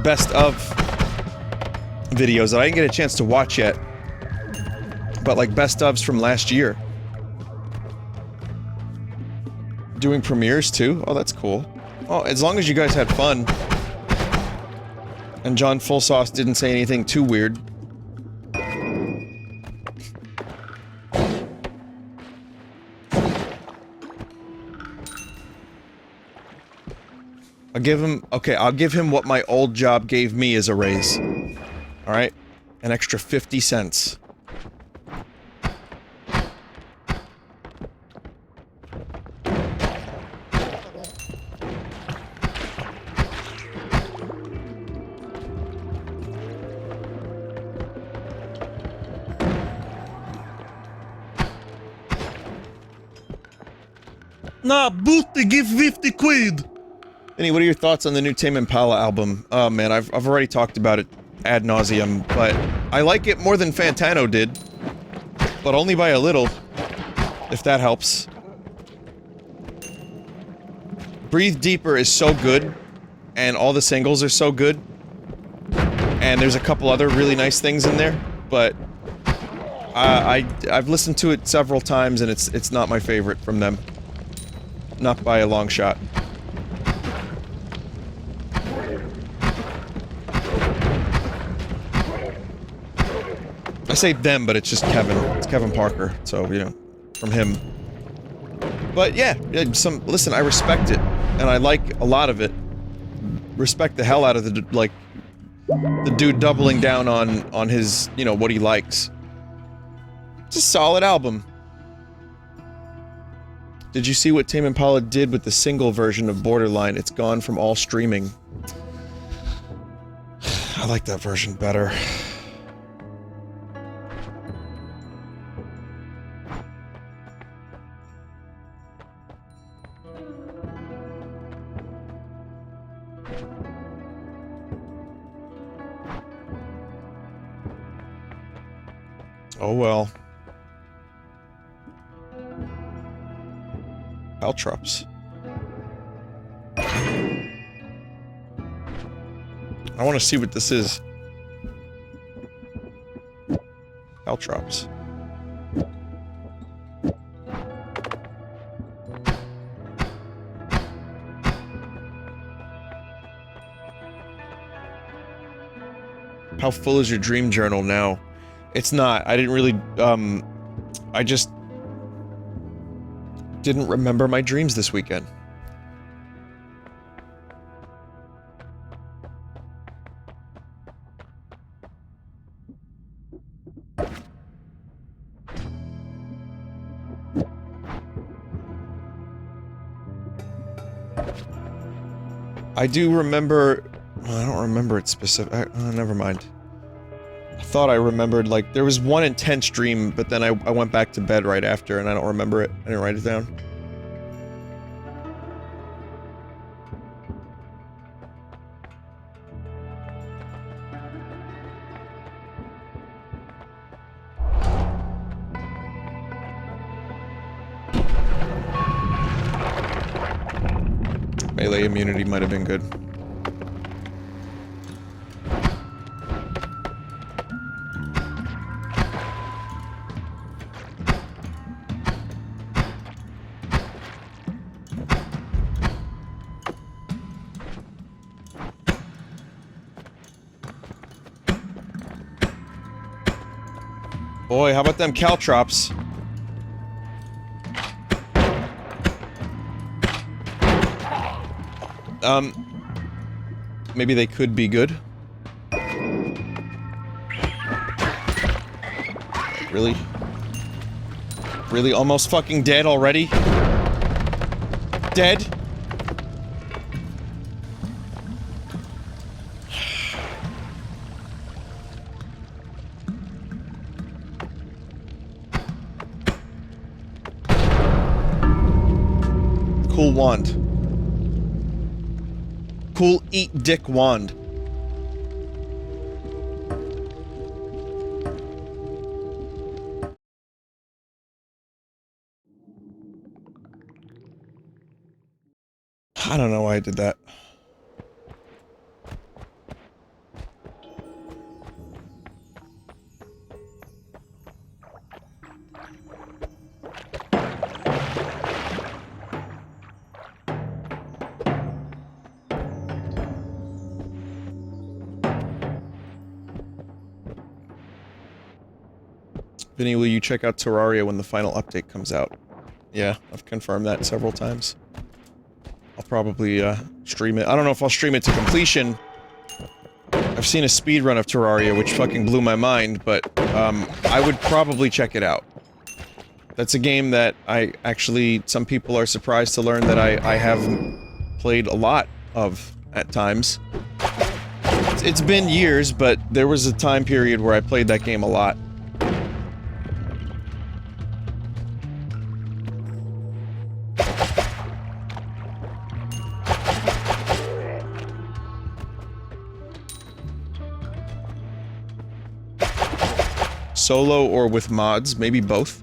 best of videos that I didn't get a chance to watch yet. But like best ofs from last year. Doing premieres too? Oh, that's cool. Oh, as long as you guys had fun. And John Full Sauce didn't say anything too weird. I'll give him what my old job gave me as a raise. Alright? An extra 50 cents. Nah, Booty, give 50 quid! Vinny, what are your thoughts on the new Tame Impala album? Oh man, I've already talked about it ad nauseum, but I like it more than Fantano did. But only by a little, if that helps. Breathe Deeper is so good, and all the singles are so good. And there's a couple other really nice things in there, but I've listened to it several times and it's not my favorite from them. Not by a long shot. I say them, but it's just Kevin. It's Kevin Parker, so, you know, from him. But yeah, listen, I respect it, and I like a lot of it. Respect the hell out of the dude doubling down on his, you know, what he likes. It's a solid album. Did you see what Tame Impala did with the single version of Borderline? It's gone from all streaming. I like that version better. Oh well. Caltrops. I want to see what this is. Caltrops. How full is your dream journal now? It's not. I didn't really, I just didn't remember my dreams this weekend. I do remember... well, I don't remember it specific... never mind. I thought I remembered, like, there was one intense dream, but then I went back to bed right after, and I don't remember it. I didn't write it down. Melee immunity might have been good. Boy, how about them caltrops? Maybe they could be good. Really? Really? Almost fucking dead already? Dead? Cool wand. Cool eat dick wand. I don't know why I did that. Vinny, will you check out Terraria when the final update comes out? Yeah, I've confirmed that several times. I'll probably, stream it. I don't know if I'll stream it to completion. I've seen a speedrun of Terraria, which fucking blew my mind, but, I would probably check it out. That's a game that I actually... some people are surprised to learn that I have played a lot of, at times. It's been years, but there was a time period where I played that game a lot. Solo or with mods, maybe both.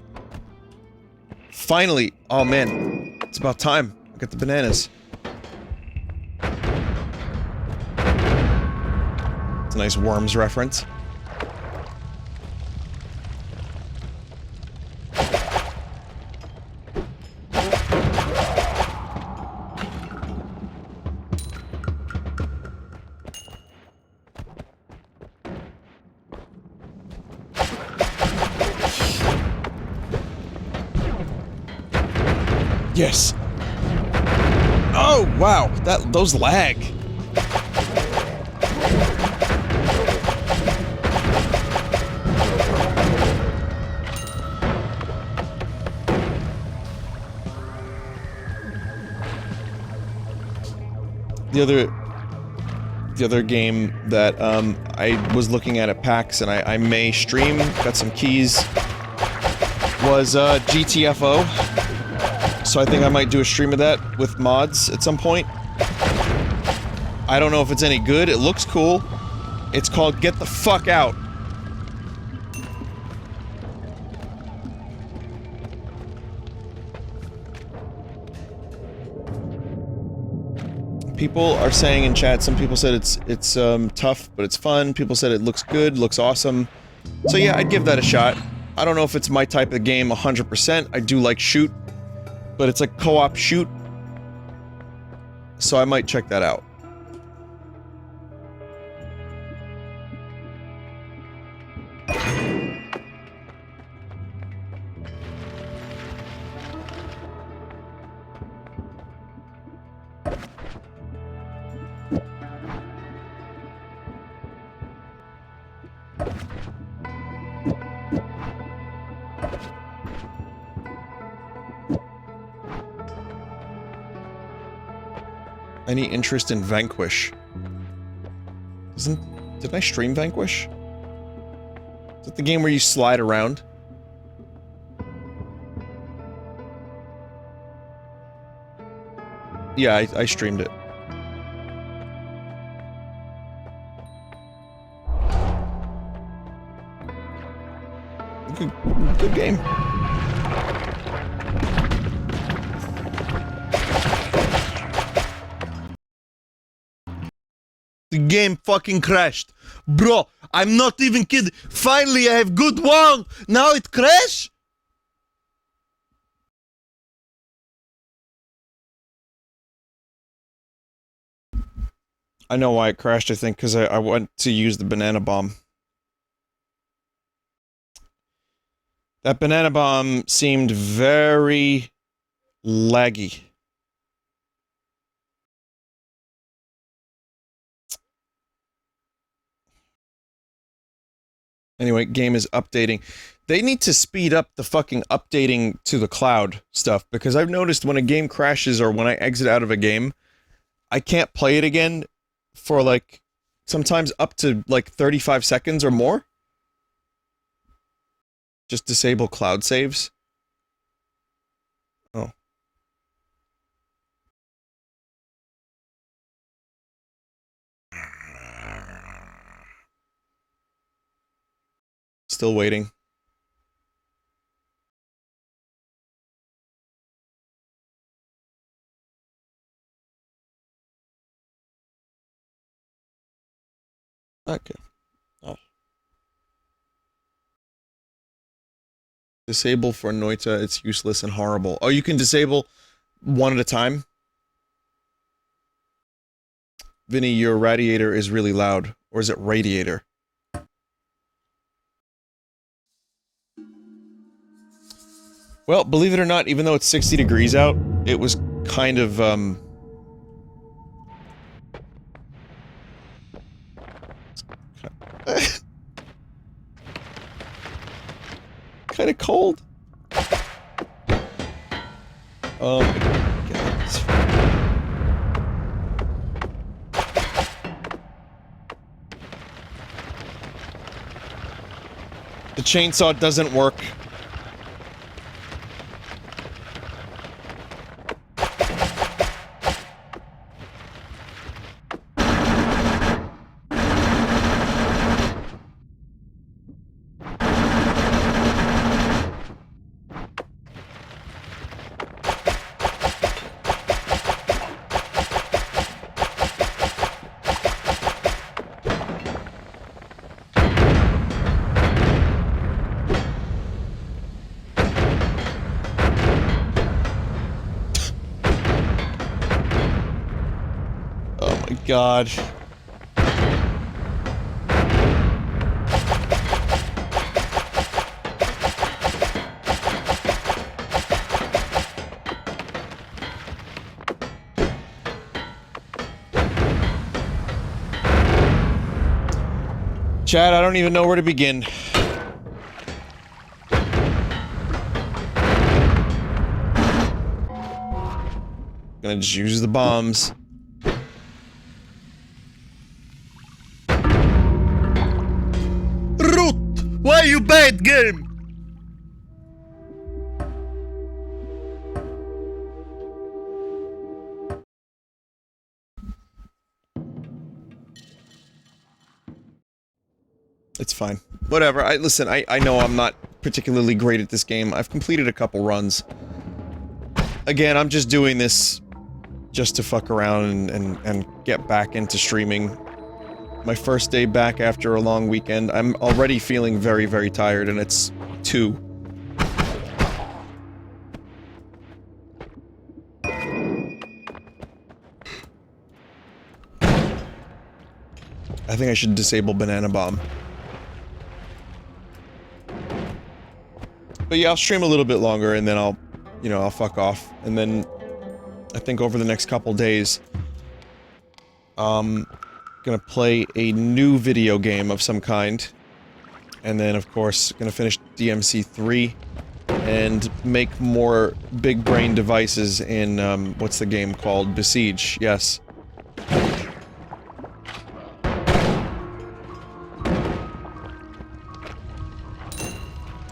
Finally! Oh man, it's about time. I got the bananas. It's a nice Worms reference. Yes. Oh, wow. Those lag. The other game that, I was looking at PAX and I may stream, got some keys, was, GTFO. So I think I might do a stream of that with mods at some point. I don't know if it's any good. It looks cool. It's called Get the Fuck Out. People are saying in chat, some people said it's tough, but it's fun. People said it looks good, looks awesome. So yeah, I'd give that a shot. I don't know if it's my type of game 100%. I do like shoot. But it's like co-op shoot, so I might check that out. Any interest in Vanquish? Didn't I stream Vanquish? Is that the game where you slide around? Yeah, I streamed it. Good game. The game fucking crashed. Bro, I'm not even kidding. Finally, I have good one. Now it crashed? I know why it crashed, I think, because I went to use the banana bomb. That banana bomb seemed very laggy. Anyway, game is updating. They need to speed up the fucking updating to the cloud stuff, because I've noticed when a game crashes or when I exit out of a game, I can't play it again for like, sometimes up to like 35 seconds or more. Just disable cloud saves. Oh. Still waiting. Okay. Oh. Disable for Noita, it's useless and horrible. Oh, you can disable one at a time? Vinny, your radiator is really loud. Or is it radiator? Well, believe it or not, even though it's 60 degrees out, it was kind of, kind of cold. Oh my god. The chainsaw doesn't work. God. Chad, I don't even know where to begin. Gonna just use the bombs. Why you bad game? It's fine. Whatever, listen, I know I'm not particularly great at this game. I've completed a couple runs. Again, I'm just doing this just to fuck around and get back into streaming. My first day back after a long weekend. I'm already feeling very, very tired, and it's 2. I think I should disable Banana Bomb. But yeah, I'll stream a little bit longer, and then I'll, you know, I'll fuck off. And then, I think over the next couple days, gonna play a new video game of some kind. And then, of course, gonna finish DMC 3 and make more big brain devices in, what's the game called? Besiege, yes.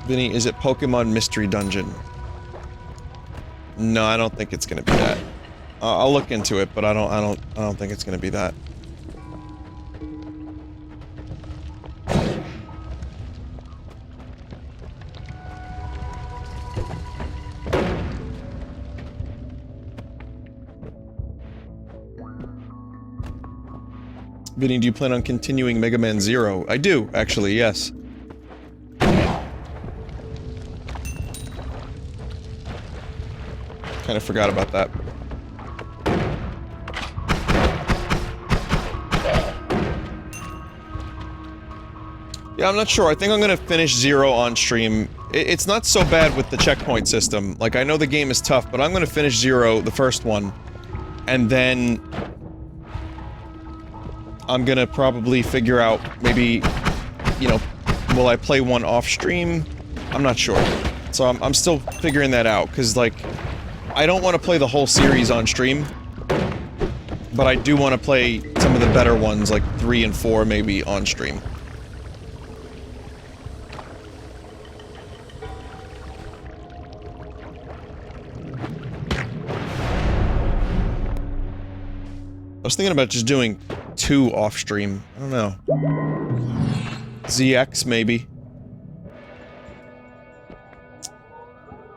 Vinny, is it Pokemon Mystery Dungeon? No, I don't think it's gonna be that. I'll look into it, but I don't think it's gonna be that. Vinny, do you plan on continuing Mega Man Zero? I do, actually, yes. Kinda forgot about that. Yeah, I'm not sure. I think I'm gonna finish Zero on stream. It's not so bad with the checkpoint system. Like, I know the game is tough, but I'm gonna finish Zero, the first one, and then I'm gonna probably figure out, maybe, you know, will I play one off stream? I'm not sure. So I'm still figuring that out, because, like, I don't want to play the whole series on stream, but I do want to play some of the better ones, like 3 and 4 maybe, on stream. I was thinking about just doing 2 off stream. I don't know. ZX, maybe.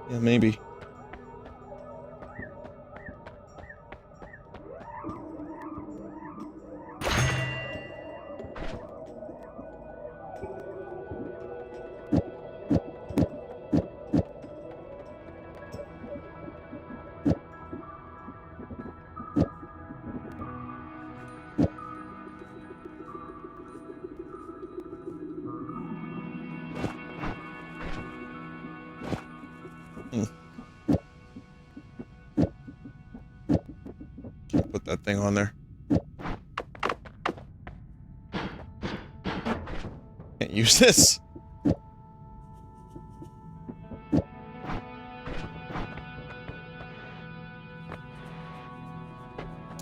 Yeah, maybe. Put that thing on there. Can't use this.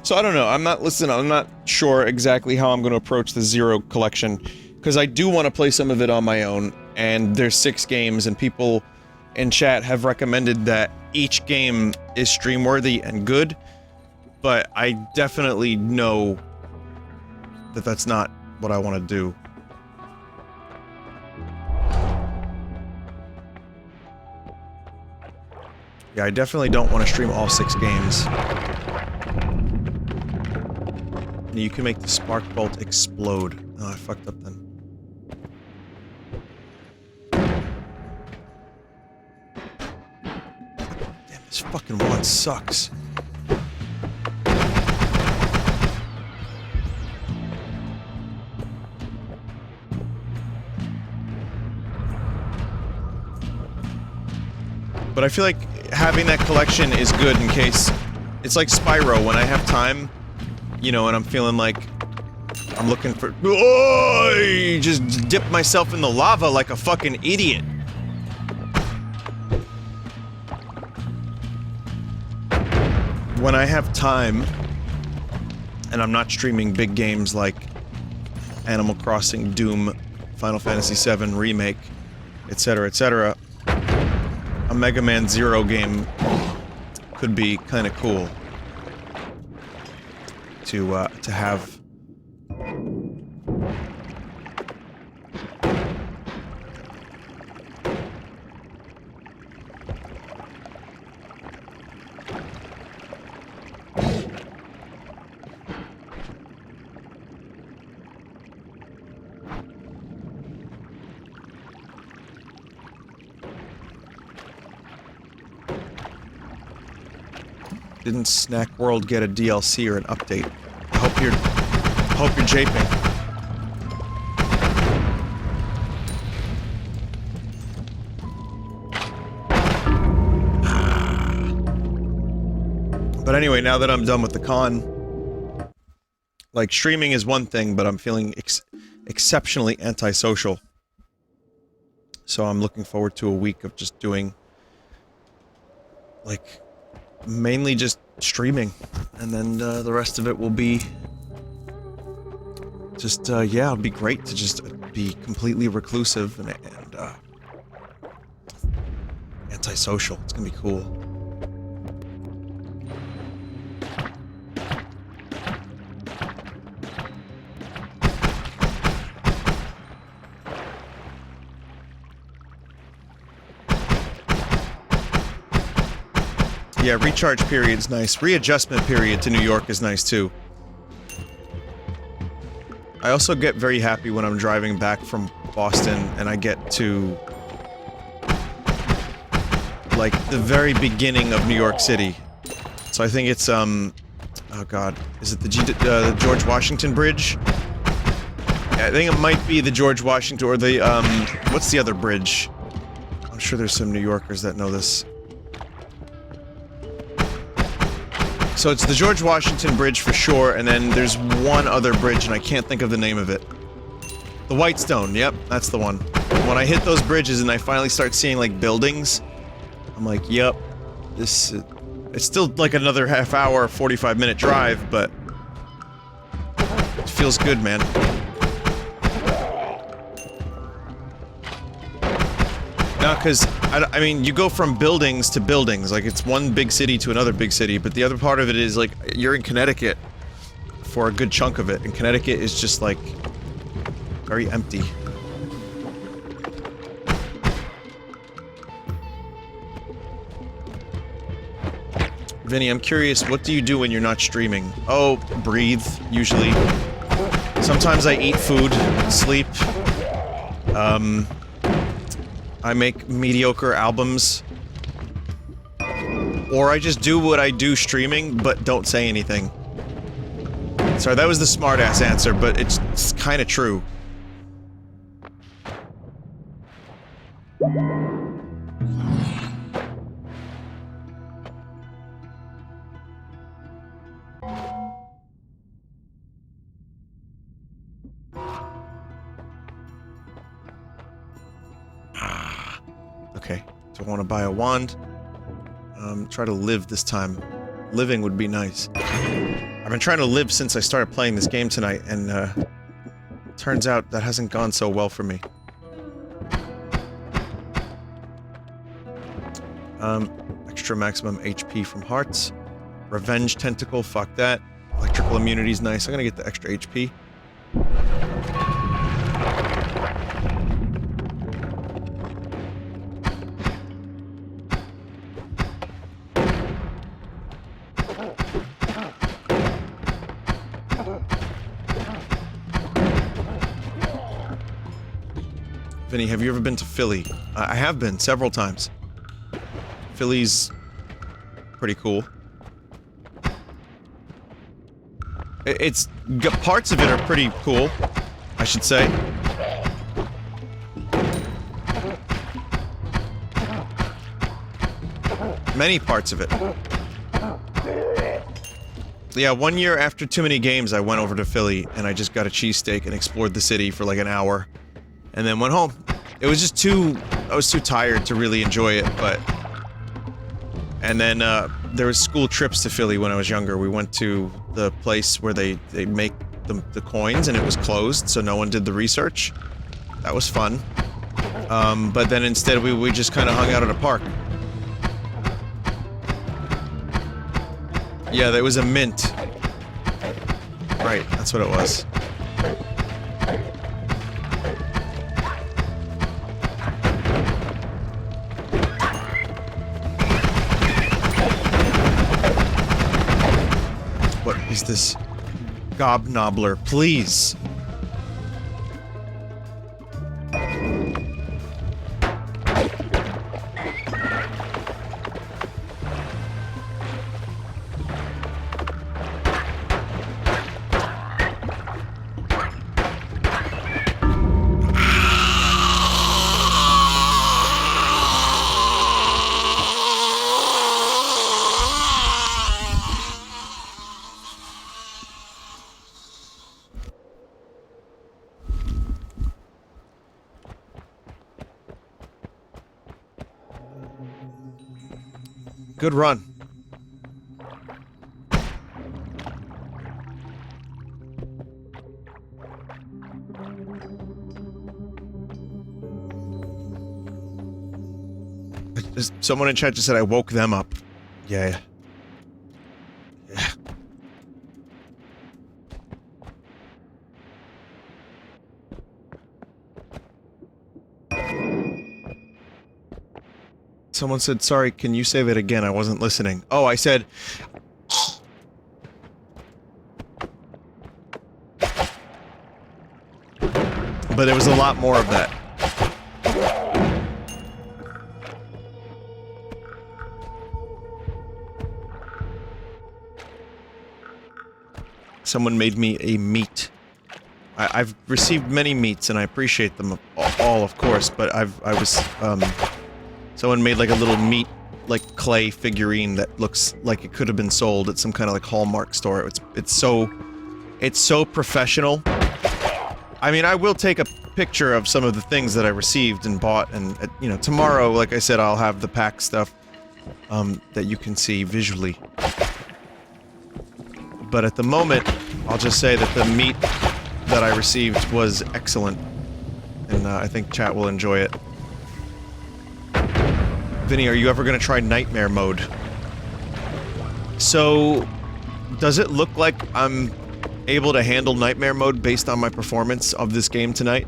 So I don't know, I'm not sure exactly how I'm gonna approach the Zero collection, because I do want to play some of it on my own, and there's 6 games, and people in chat have recommended that each game is stream-worthy and good, but I definitely know that that's not what I want to do. Yeah, I definitely don't want to stream all 6 games. You can make the spark bolt explode. Oh, I fucked up then. Damn, this fucking one sucks. But I feel like having that collection is good in case... It's like Spyro, when I have time, you know, and I'm feeling like I'm looking for... Oh, just dip myself in the lava like a fucking idiot. When I have time, and I'm not streaming big games like Animal Crossing, Doom, Final Fantasy VII Remake, etc., a Mega Man Zero game could be kind of cool to have. Didn't Snack World get a DLC or an update? I hope you're japing. But anyway, now that I'm done with the con, like, streaming is one thing, but I'm feeling exceptionally antisocial. So I'm looking forward to a week of just doing, like, mainly just streaming, and then the rest of it will be just yeah, it'll be great to just be completely reclusive and antisocial. It's gonna be cool. Yeah, recharge period's nice. Readjustment period to New York is nice too. I also get very happy when I'm driving back from Boston and I get to like the very beginning of New York City. So I think it's oh god, is it the George Washington Bridge? Yeah, I think it might be the George Washington or the what's the other bridge? I'm sure there's some New Yorkers that know this. So it's the George Washington Bridge for sure, and then there's one other bridge, and I can't think of the name of it. The Whitestone, yep, that's the one. When I hit those bridges and I finally start seeing, like, buildings, I'm like, yep, this... it's still, like, another half hour, 45-minute drive, but... it feels good, man. No, because, I mean, you go from buildings to buildings, like, it's one big city to another big city, but the other part of it is, like, you're in Connecticut for a good chunk of it, and Connecticut is just, like, very empty. Vinny, I'm curious, what do you do when you're not streaming? Oh, breathe, usually. Sometimes I eat food, sleep, I make mediocre albums. Or I just do what I do streaming, but don't say anything. Sorry, that was the smart-ass answer, but it's kinda true. Okay, so I want to buy a wand. Try to live this time. Living would be nice. I've been trying to live since I started playing this game tonight, and, turns out that hasn't gone so well for me. Extra maximum HP from hearts. Revenge tentacle, fuck that. Electrical immunity's nice. I'm gonna get the extra HP. Vinny, have you ever been to Philly? I have been, several times. Philly's pretty cool. Parts of it are pretty cool, I should say. Many parts of it. Yeah, one year after too many games, I went over to Philly, and I just got a cheesesteak and explored the city for like an hour. And then went home. It was just I was too tired to really enjoy it, but... And then, there was school trips to Philly when I was younger. We went to the place where they make the coins, and it was closed, so no one did the research. That was fun. But then instead we just kinda hung out at a park. Yeah, there was a mint. Right, that's what it was. What is this? Gobnobbler, please. Good run. Someone in chat just said I woke them up. Yeah. Yeah. Someone said, sorry, can you say that again? I wasn't listening. Oh, I said... But there was a lot more of that. Someone made me a meat. I've received many meats, and I appreciate them all, of course, but someone made like a little meat, like, clay figurine that looks like it could have been sold at some kind of, like, Hallmark store. It's so professional. I mean, I will take a picture of some of the things that I received and bought, and, you know, tomorrow, like I said, I'll have the pack stuff, that you can see visually. But at the moment, I'll just say that the meat that I received was excellent, and I think chat will enjoy it. Vinny, are you ever gonna try Nightmare Mode? So, does it look like I'm able to handle Nightmare Mode based on my performance of this game tonight?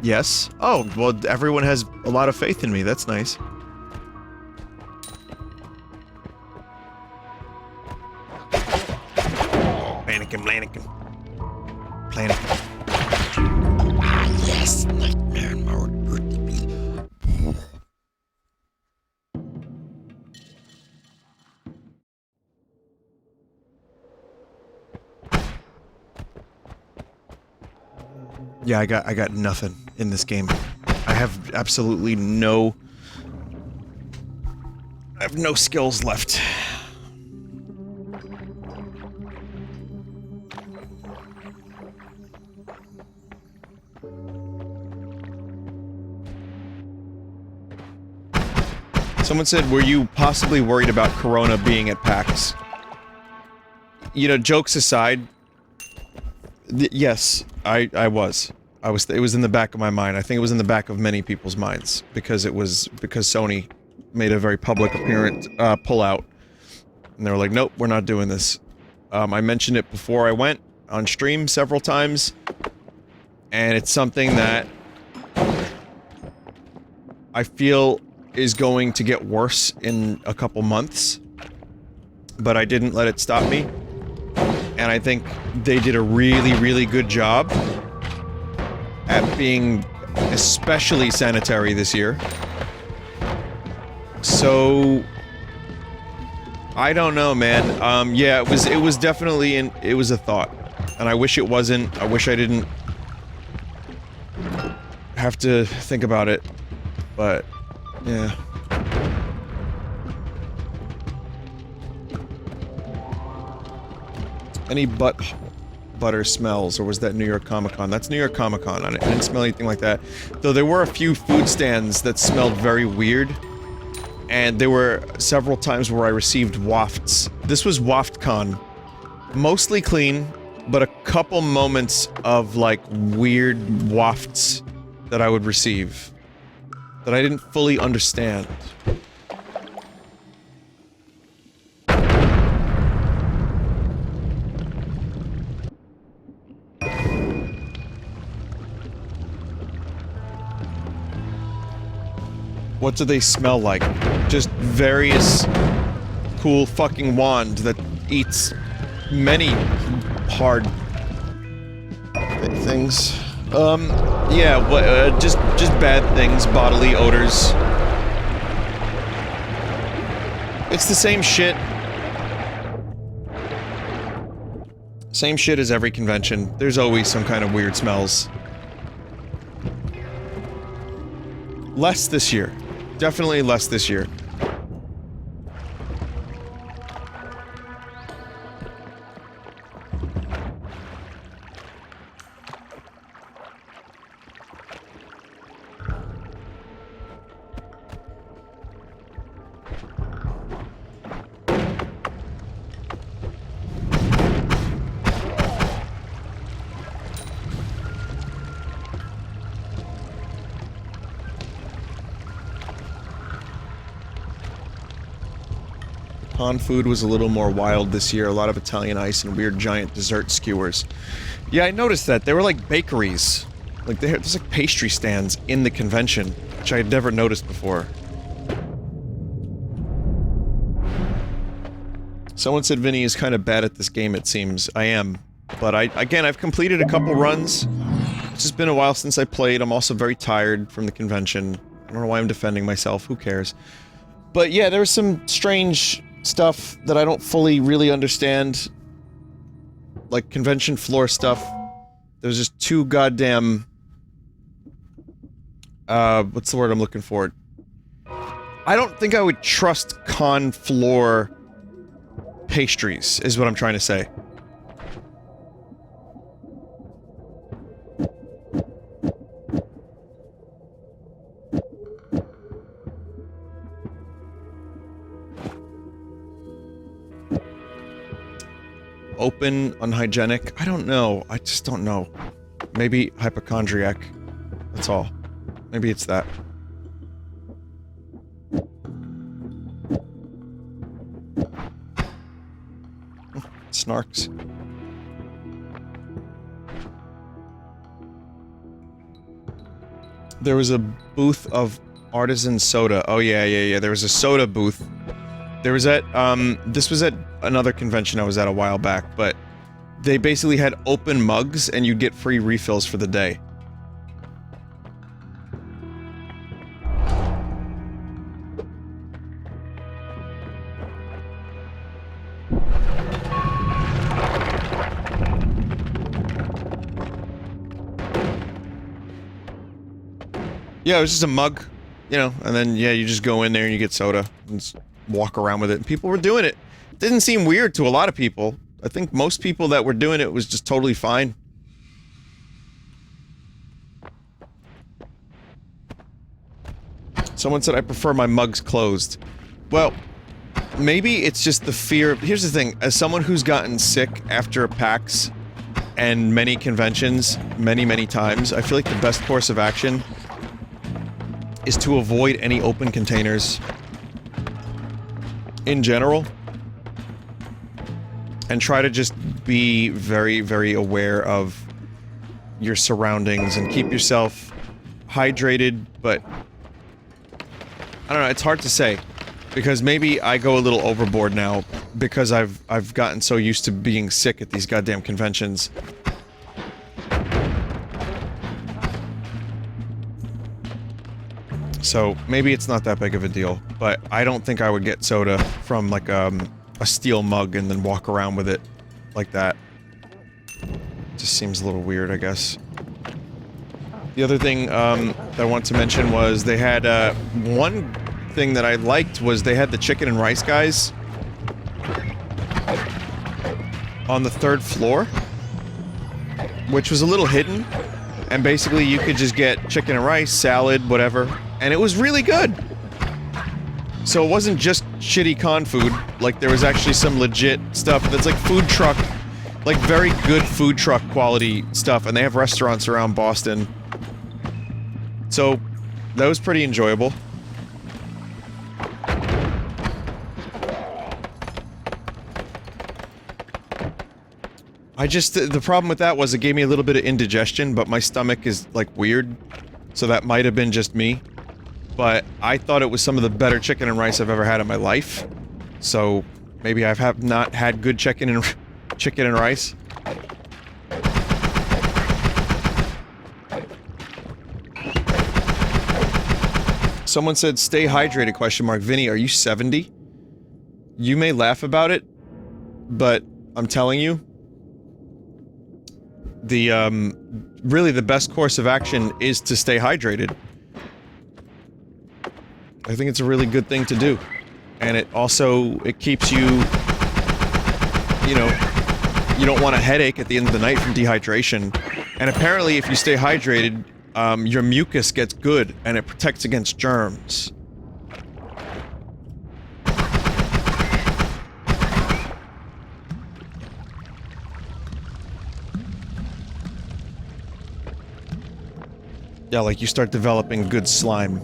Yes? Oh, well, everyone has a lot of faith in me, that's nice. Planikin. Ah, yes, Nightmare Mode. Good to be. Yeah, I got nothing in this game. I have absolutely no... I have no skills left. Someone said, were you possibly worried about Corona being at PAX? You know, jokes aside... yes, I was. It was in the back of my mind. I think it was in the back of many people's minds. Because Sony made a very public apparent, pullout. And they were like, nope, we're not doing this. I mentioned it before I went on stream several times. And it's something that... I feel is going to get worse in a couple months. But I didn't let it stop me. And I think they did a really, really good job at being especially sanitary this year. So... I don't know, man. Yeah, it was definitely it was a thought. And I wish it wasn't. I wish I didn't have to think about it. But, yeah. Any butter smells, or was that New York Comic-Con? That's New York Comic-Con. I didn't smell anything like that. Though there were a few food stands that smelled very weird. And there were several times where I received wafts. This was WaftCon. Mostly clean, but a couple moments of, like, weird wafts that I would receive. That I didn't fully understand. What do they smell like? Just various cool fucking wand that eats many hard things. Yeah, just bad things, bodily odors. It's the same shit. Same shit as every convention. There's always some kind of weird smells. Less this year. Definitely less this year. Con food was a little more wild this year. A lot of Italian ice and weird giant dessert skewers. Yeah, I noticed that. They were like bakeries. Like, there's like pastry stands in the convention, which I had never noticed before. Someone said Vinny is kind of bad at this game, it seems. I am. But again, I've completed a couple runs. It's just been a while since I played. I'm also very tired from the convention. I don't know why I'm defending myself. Who cares? But yeah, there was some strange stuff that I don't fully really understand. Like convention floor stuff. There's just too goddamn... what's the word I'm looking for? I don't think I would trust con floor pastries, is what I'm trying to say. Open, unhygienic? I don't know. I just don't know. Maybe hypochondriac. That's all. Maybe it's that. Snarks. There was a booth of artisan soda. Oh yeah. There was a soda booth. There was at, this was at another convention I was at a while back, but they basically had open mugs and you'd get free refills for the day. Yeah, it was just a mug, you know, and then, yeah, you just go in there and you get soda and just walk around with it, and people were doing it. It didn't seem weird to a lot of people. I think most people that were doing it was just totally fine. Someone said I prefer my mugs closed. Well, maybe it's just the fear of... Here's the thing, as someone who's gotten sick after PAX and many conventions, many times, I feel like the best course of action is to avoid any open containers in general, and try to just be very aware of your surroundings and keep yourself hydrated, but I don't know, it's hard to say, because maybe I go a little overboard now because I've gotten so used to being sick at these goddamn conventions. So, maybe it's not that big of a deal, but I don't think I would get soda from, like, a steel mug and then walk around with it like that. Just seems a little weird, I guess. The other thing, that I want to mention was they had, one thing that I liked was they had the chicken and rice guys on the 3rd floor, which was a little hidden, and basically you could just get chicken and rice, salad, whatever, and it was really good. So it wasn't just shitty con food, like there was actually some legit stuff that's like food truck, like very good food truck quality stuff, and they have restaurants around Boston. So, that was pretty enjoyable. I just, the problem with that was it gave me a little bit of indigestion, but my stomach is, like, weird, so that might have been just me. But I thought it was some of the better chicken and rice I've ever had in my life. So, maybe I have not had good chicken and rice. Someone said, stay hydrated, question mark. Vinny, are you 70? You may laugh about it, but I'm telling you, the, really the best course of action is to stay hydrated. I think it's a really good thing to do. And it also, it keeps you, you know, you don't want a headache at the end of the night from dehydration. And apparently if you stay hydrated, your mucus gets good, and it protects against germs. Yeah, like you start developing good slime.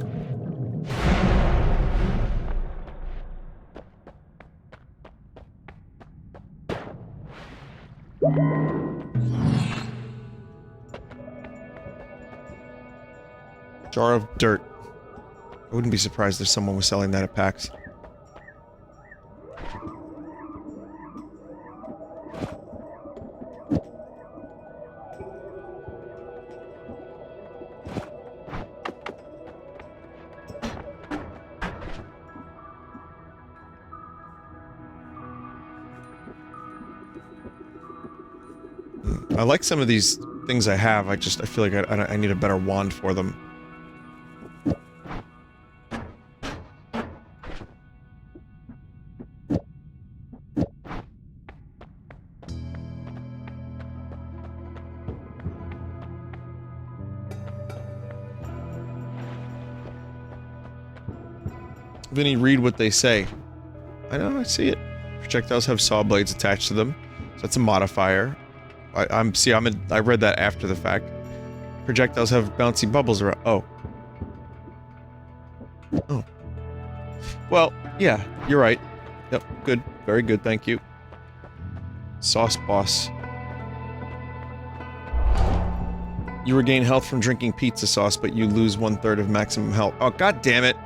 Jar of dirt. I wouldn't be surprised if someone was selling that at PAX. I like some of these things I have, I feel like I need a better wand for them. Vinny, read what they say. I know, I see it. Projectiles have saw blades attached to them, so that's a modifier. I read that after the fact. Projectiles have bouncy bubbles around. Oh. Oh. Well, yeah, you're right. Yep, good. Very good, thank you. Sauce boss. You regain health from drinking pizza sauce, but you lose 1/3 of maximum health. Oh, god damn it!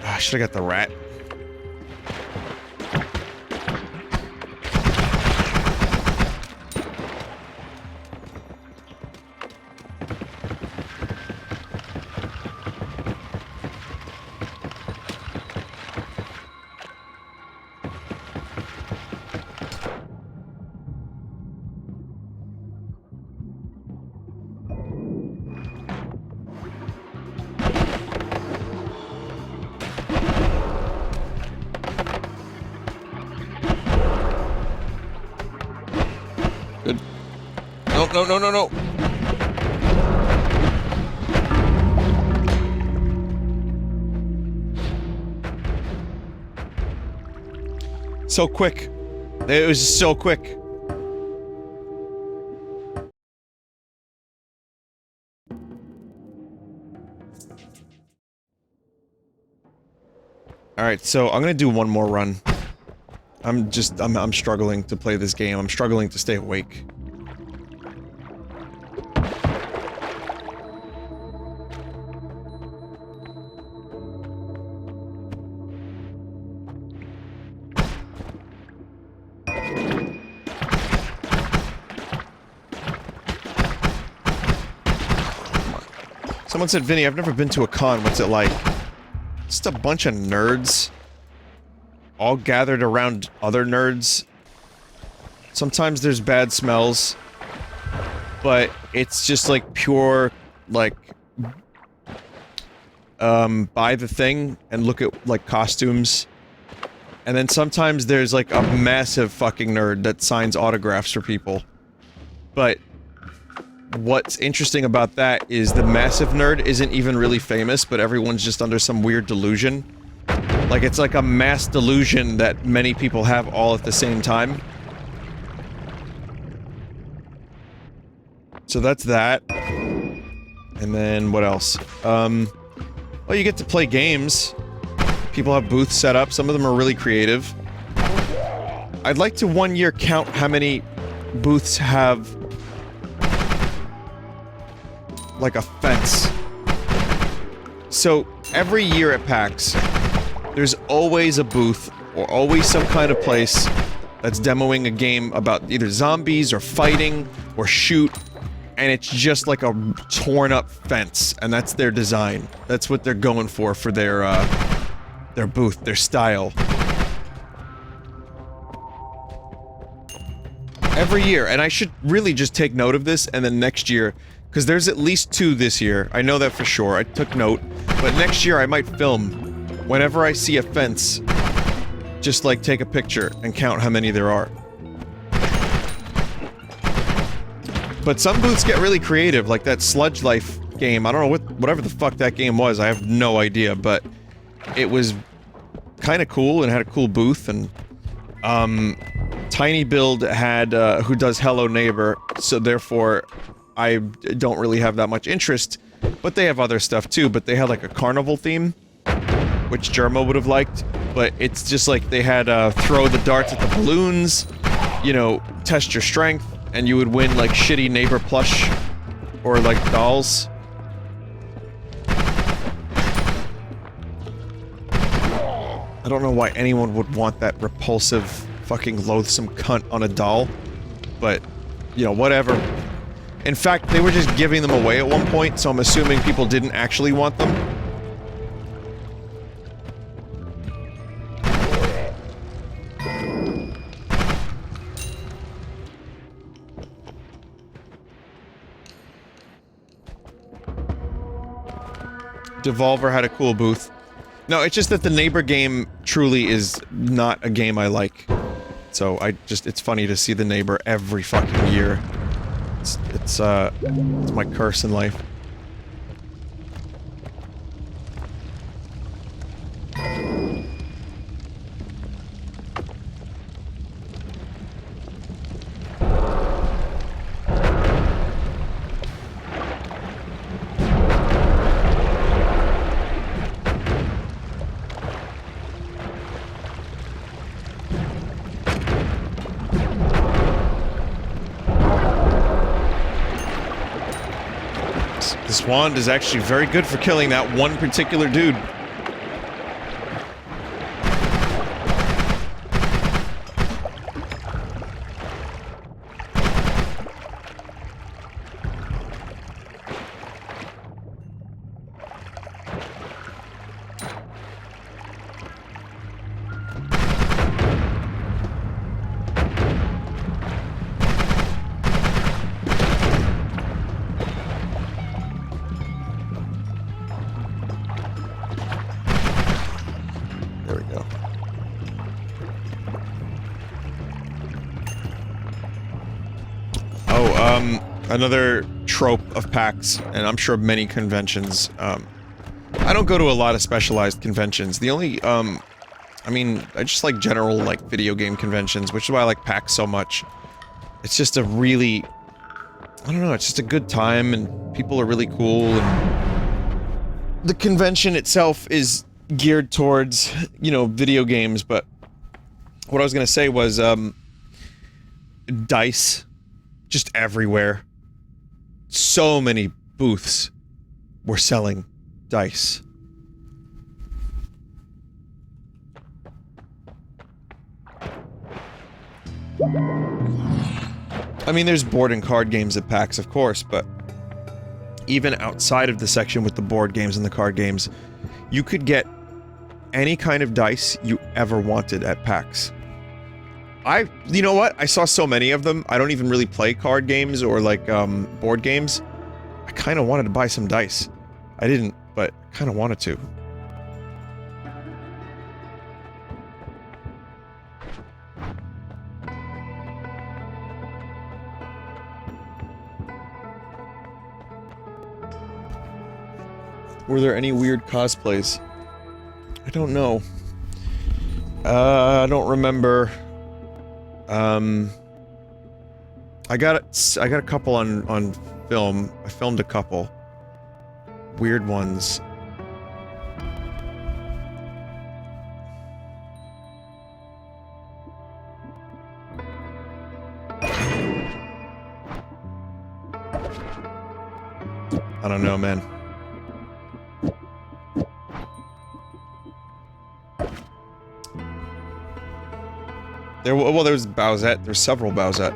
I should've got the rat. Good. No, no, no, no, no! So quick. It was so quick. Alright, so I'm gonna do one more run. I'm struggling to play this game. I'm struggling to stay awake. Someone said, Vinny, I've never been to a con. What's it like? Just a bunch of nerds. All gathered around other nerds. Sometimes there's bad smells. But it's just like pure, like... buy the thing and look at, like, costumes. And then sometimes there's, like, a massive fucking nerd that signs autographs for people. But... what's interesting about that is the massive nerd isn't even really famous, but everyone's just under some weird delusion. Like, it's like a mass delusion that many people have all at the same time. So that's that. And then, what else? Well, you get to play games. People have booths set up, some of them are really creative. I'd like to one year count how many booths have like a fence. So, every year at PAX, there's always a booth, or always some kind of place that's demoing a game about either zombies, or fighting, or shoot, and it's just like a torn up fence, and that's their design. That's what they're going for their booth, their style. Every year, and I should really just take note of this, and then next year, because there's at least 2 this year, I know that for sure, I took note, but next year I might film, whenever I see a fence, just like take a picture and count how many there are. But some booths get really creative, like that Sludge Life game, I don't know whatever the fuck that game was, I have no idea, but it was kinda cool and had a cool booth, and Tiny Build had, who does Hello Neighbor, so therefore I don't really have that much interest, but they have other stuff too, but they had like a carnival theme, which Germa would have liked, but it's just like they had throw the darts at the balloons, you know, test your strength, and you would win like shitty neighbor plush or like dolls. I don't know why anyone would want that repulsive, fucking loathsome cunt on a doll, but, you know, whatever. In fact, they were just giving them away at one point, so I'm assuming people didn't actually want them. Devolver had a cool booth. No, it's just that the neighbor game truly is not a game I like. So it's funny to see the neighbor every fucking year. It's my curse in life. This wand is actually very good for killing that one particular dude. Another trope of PAX, and I'm sure many conventions, I don't go to a lot of specialized conventions. The only, I mean, I just like general, like, video game conventions, which is why I like PAX so much. It's just a really, I don't know, it's just a good time, and people are really cool, and the convention itself is geared towards, you know, video games, but what I was gonna say was, dice, just everywhere. So many booths were selling dice. I mean, there's board and card games at PAX, of course, but even outside of the section with the board games and the card games, you could get any kind of dice you ever wanted at PAX. You know what? I saw so many of them, I don't even really play card games or, like, board games. I kinda wanted to buy some dice. I didn't, but kinda wanted to. Were there any weird cosplays? I don't know. I don't remember. I got a couple on film. I filmed a couple. Weird ones. I don't know, man. Well, there's Bowsette. There's several Bowsette.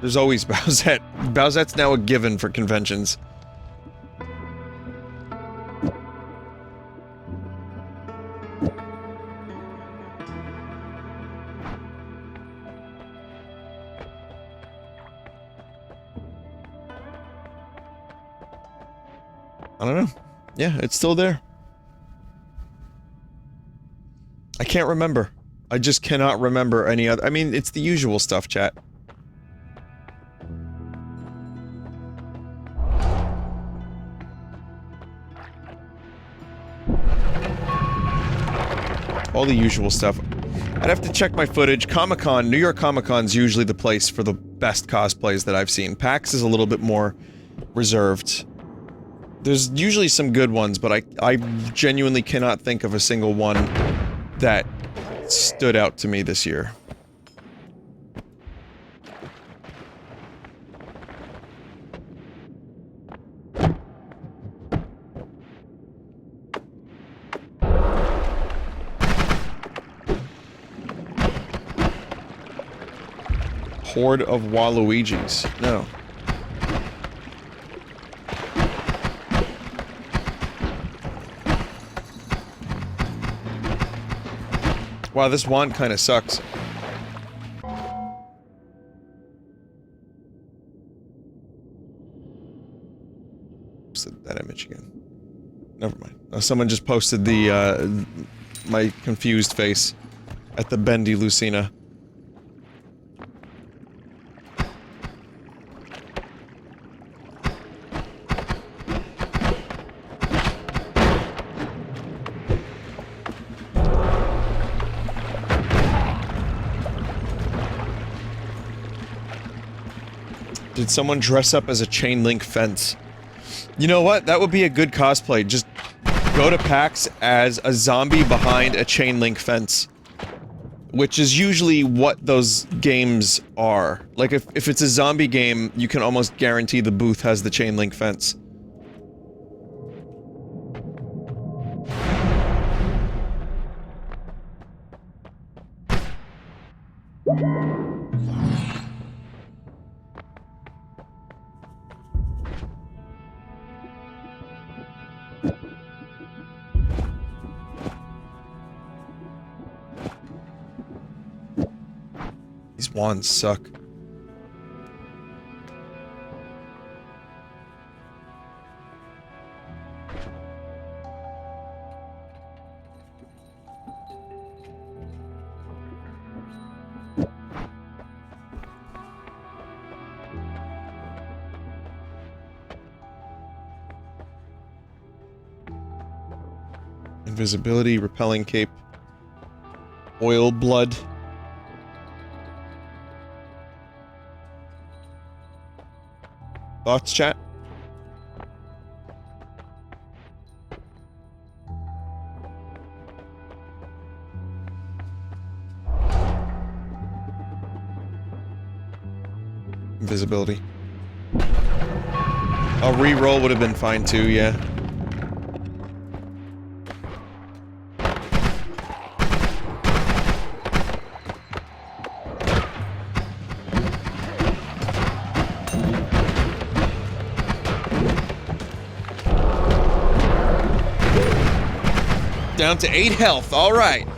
There's always Bowsette. Bowsette's now a given for conventions. I don't know. Yeah, it's still there. I can't remember. I just cannot remember any other— I mean, it's the usual stuff, chat. All the usual stuff. I'd have to check my footage. Comic-Con, New York Comic-Con's usually the place for the best cosplays that I've seen. PAX is a little bit more reserved. There's usually some good ones, but I genuinely cannot think of a single one that stood out to me this year. Horde of Waluigis. No. Wow, this wand kind of sucks. That image again. Never mind. Someone just posted the, my confused face at the bendy Lucina. Did someone dress up as a chain link fence? You know what? That would be a good cosplay. Just go to PAX as a zombie behind a chain link fence. Which is usually what those games are. Like, if it's a zombie game, you can almost guarantee the booth has the chain link fence. These wands suck. Invisibility, repelling cape, oil blood. Thoughts, chat? Invisibility. A re-roll would have been fine too, yeah. Down to 8 health, alright.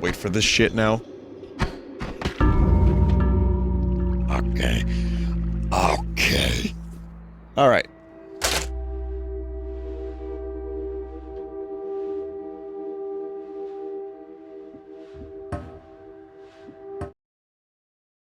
Wait for this shit now. Okay. Okay. Alright.